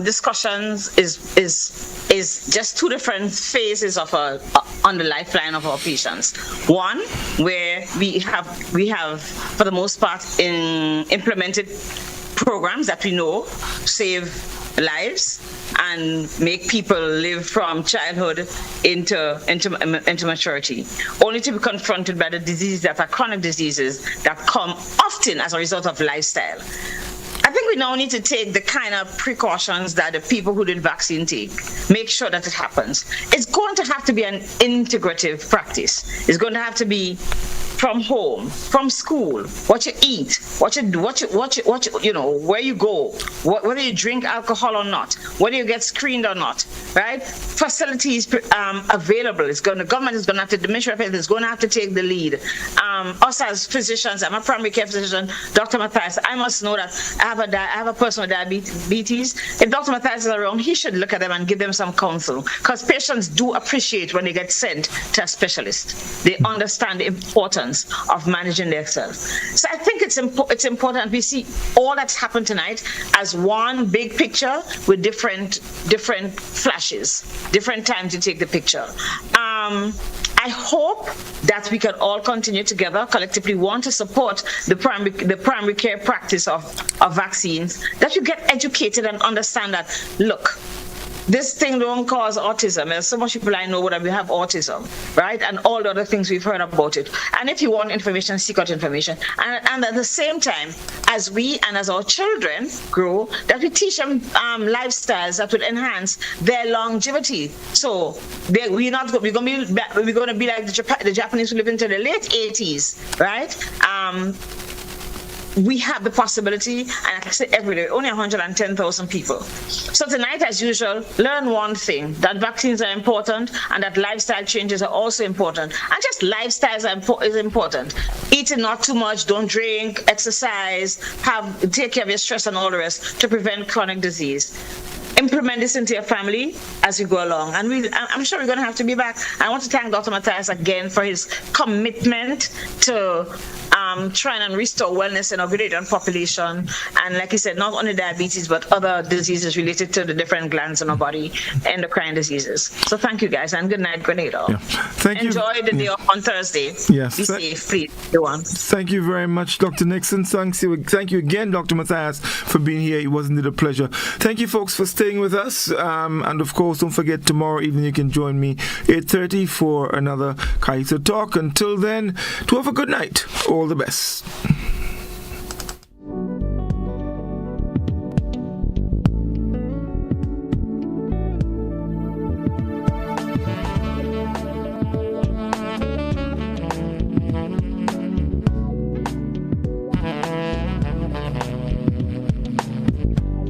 discussions is just two different phases of on the lifeline of our patients. One, where we have for the most part implemented programs that we know save lives and make people live from childhood into maturity, only to be confronted by the diseases that are chronic diseases that come often as a result of lifestyle. I think we now need to take the kind of precautions that the people who did vaccine take. Make sure that it happens. It's going to have to be an integrative practice. It's going to have to be from home, from school, what you eat, where you go, whether you drink alcohol or not, whether you get screened or not, right? Facilities available. The government is going to have to, the Ministry of Health is going to have to take the lead. Us as physicians, I'm a primary care physician, Dr. Matthias, I must know that I have a person with diabetes. If Dr. Matthias is around, he should look at them and give them some counsel, because patients do appreciate when they get sent to a specialist. They understand the importance of managing themselves. So I think it's important we see all that's happened tonight as one big picture with different flashes, different times to take the picture. I hope that we can all continue together, collectively want to support the primary care practice of vaccines, that you get educated and understand that, look, this thing don't cause autism. There's so much people I know that we have autism, right? And all the other things we've heard about it. And if you want information, seek out information. And at the same time, as we and as our children grow, that we teach them lifestyles that would enhance their longevity. So we're going to be like the Japanese who live into the late 80s, right? We have the possibility, and like I say every day, only 110,000 people. So tonight, as usual, learn one thing, that vaccines are important and that lifestyle changes are also important. And just lifestyles is important. Eating not too much, don't drink, exercise, take care of your stress and all the rest to prevent chronic disease. Implement this into your family as you go along. And I'm sure we're going to have to be back. I want to thank Dr. Matthias again for his commitment to trying and restore wellness in our Grenadian population. And like he said, not only diabetes, but other diseases related to the different glands in our body, endocrine diseases. So thank you, guys, and good night, Grenada. Yeah. Enjoy the day off on Thursday. Yes. Be safe, please, everyone. Thank you very much, Dr. Nixon. Thank you again, Dr. Matthias, for being here. It was indeed a pleasure. Thank you, folks, for staying with us. And of course, don't forget, tomorrow evening you can join me 8:30 for another Kaiser Talk. Until then, to have a good night. All the best.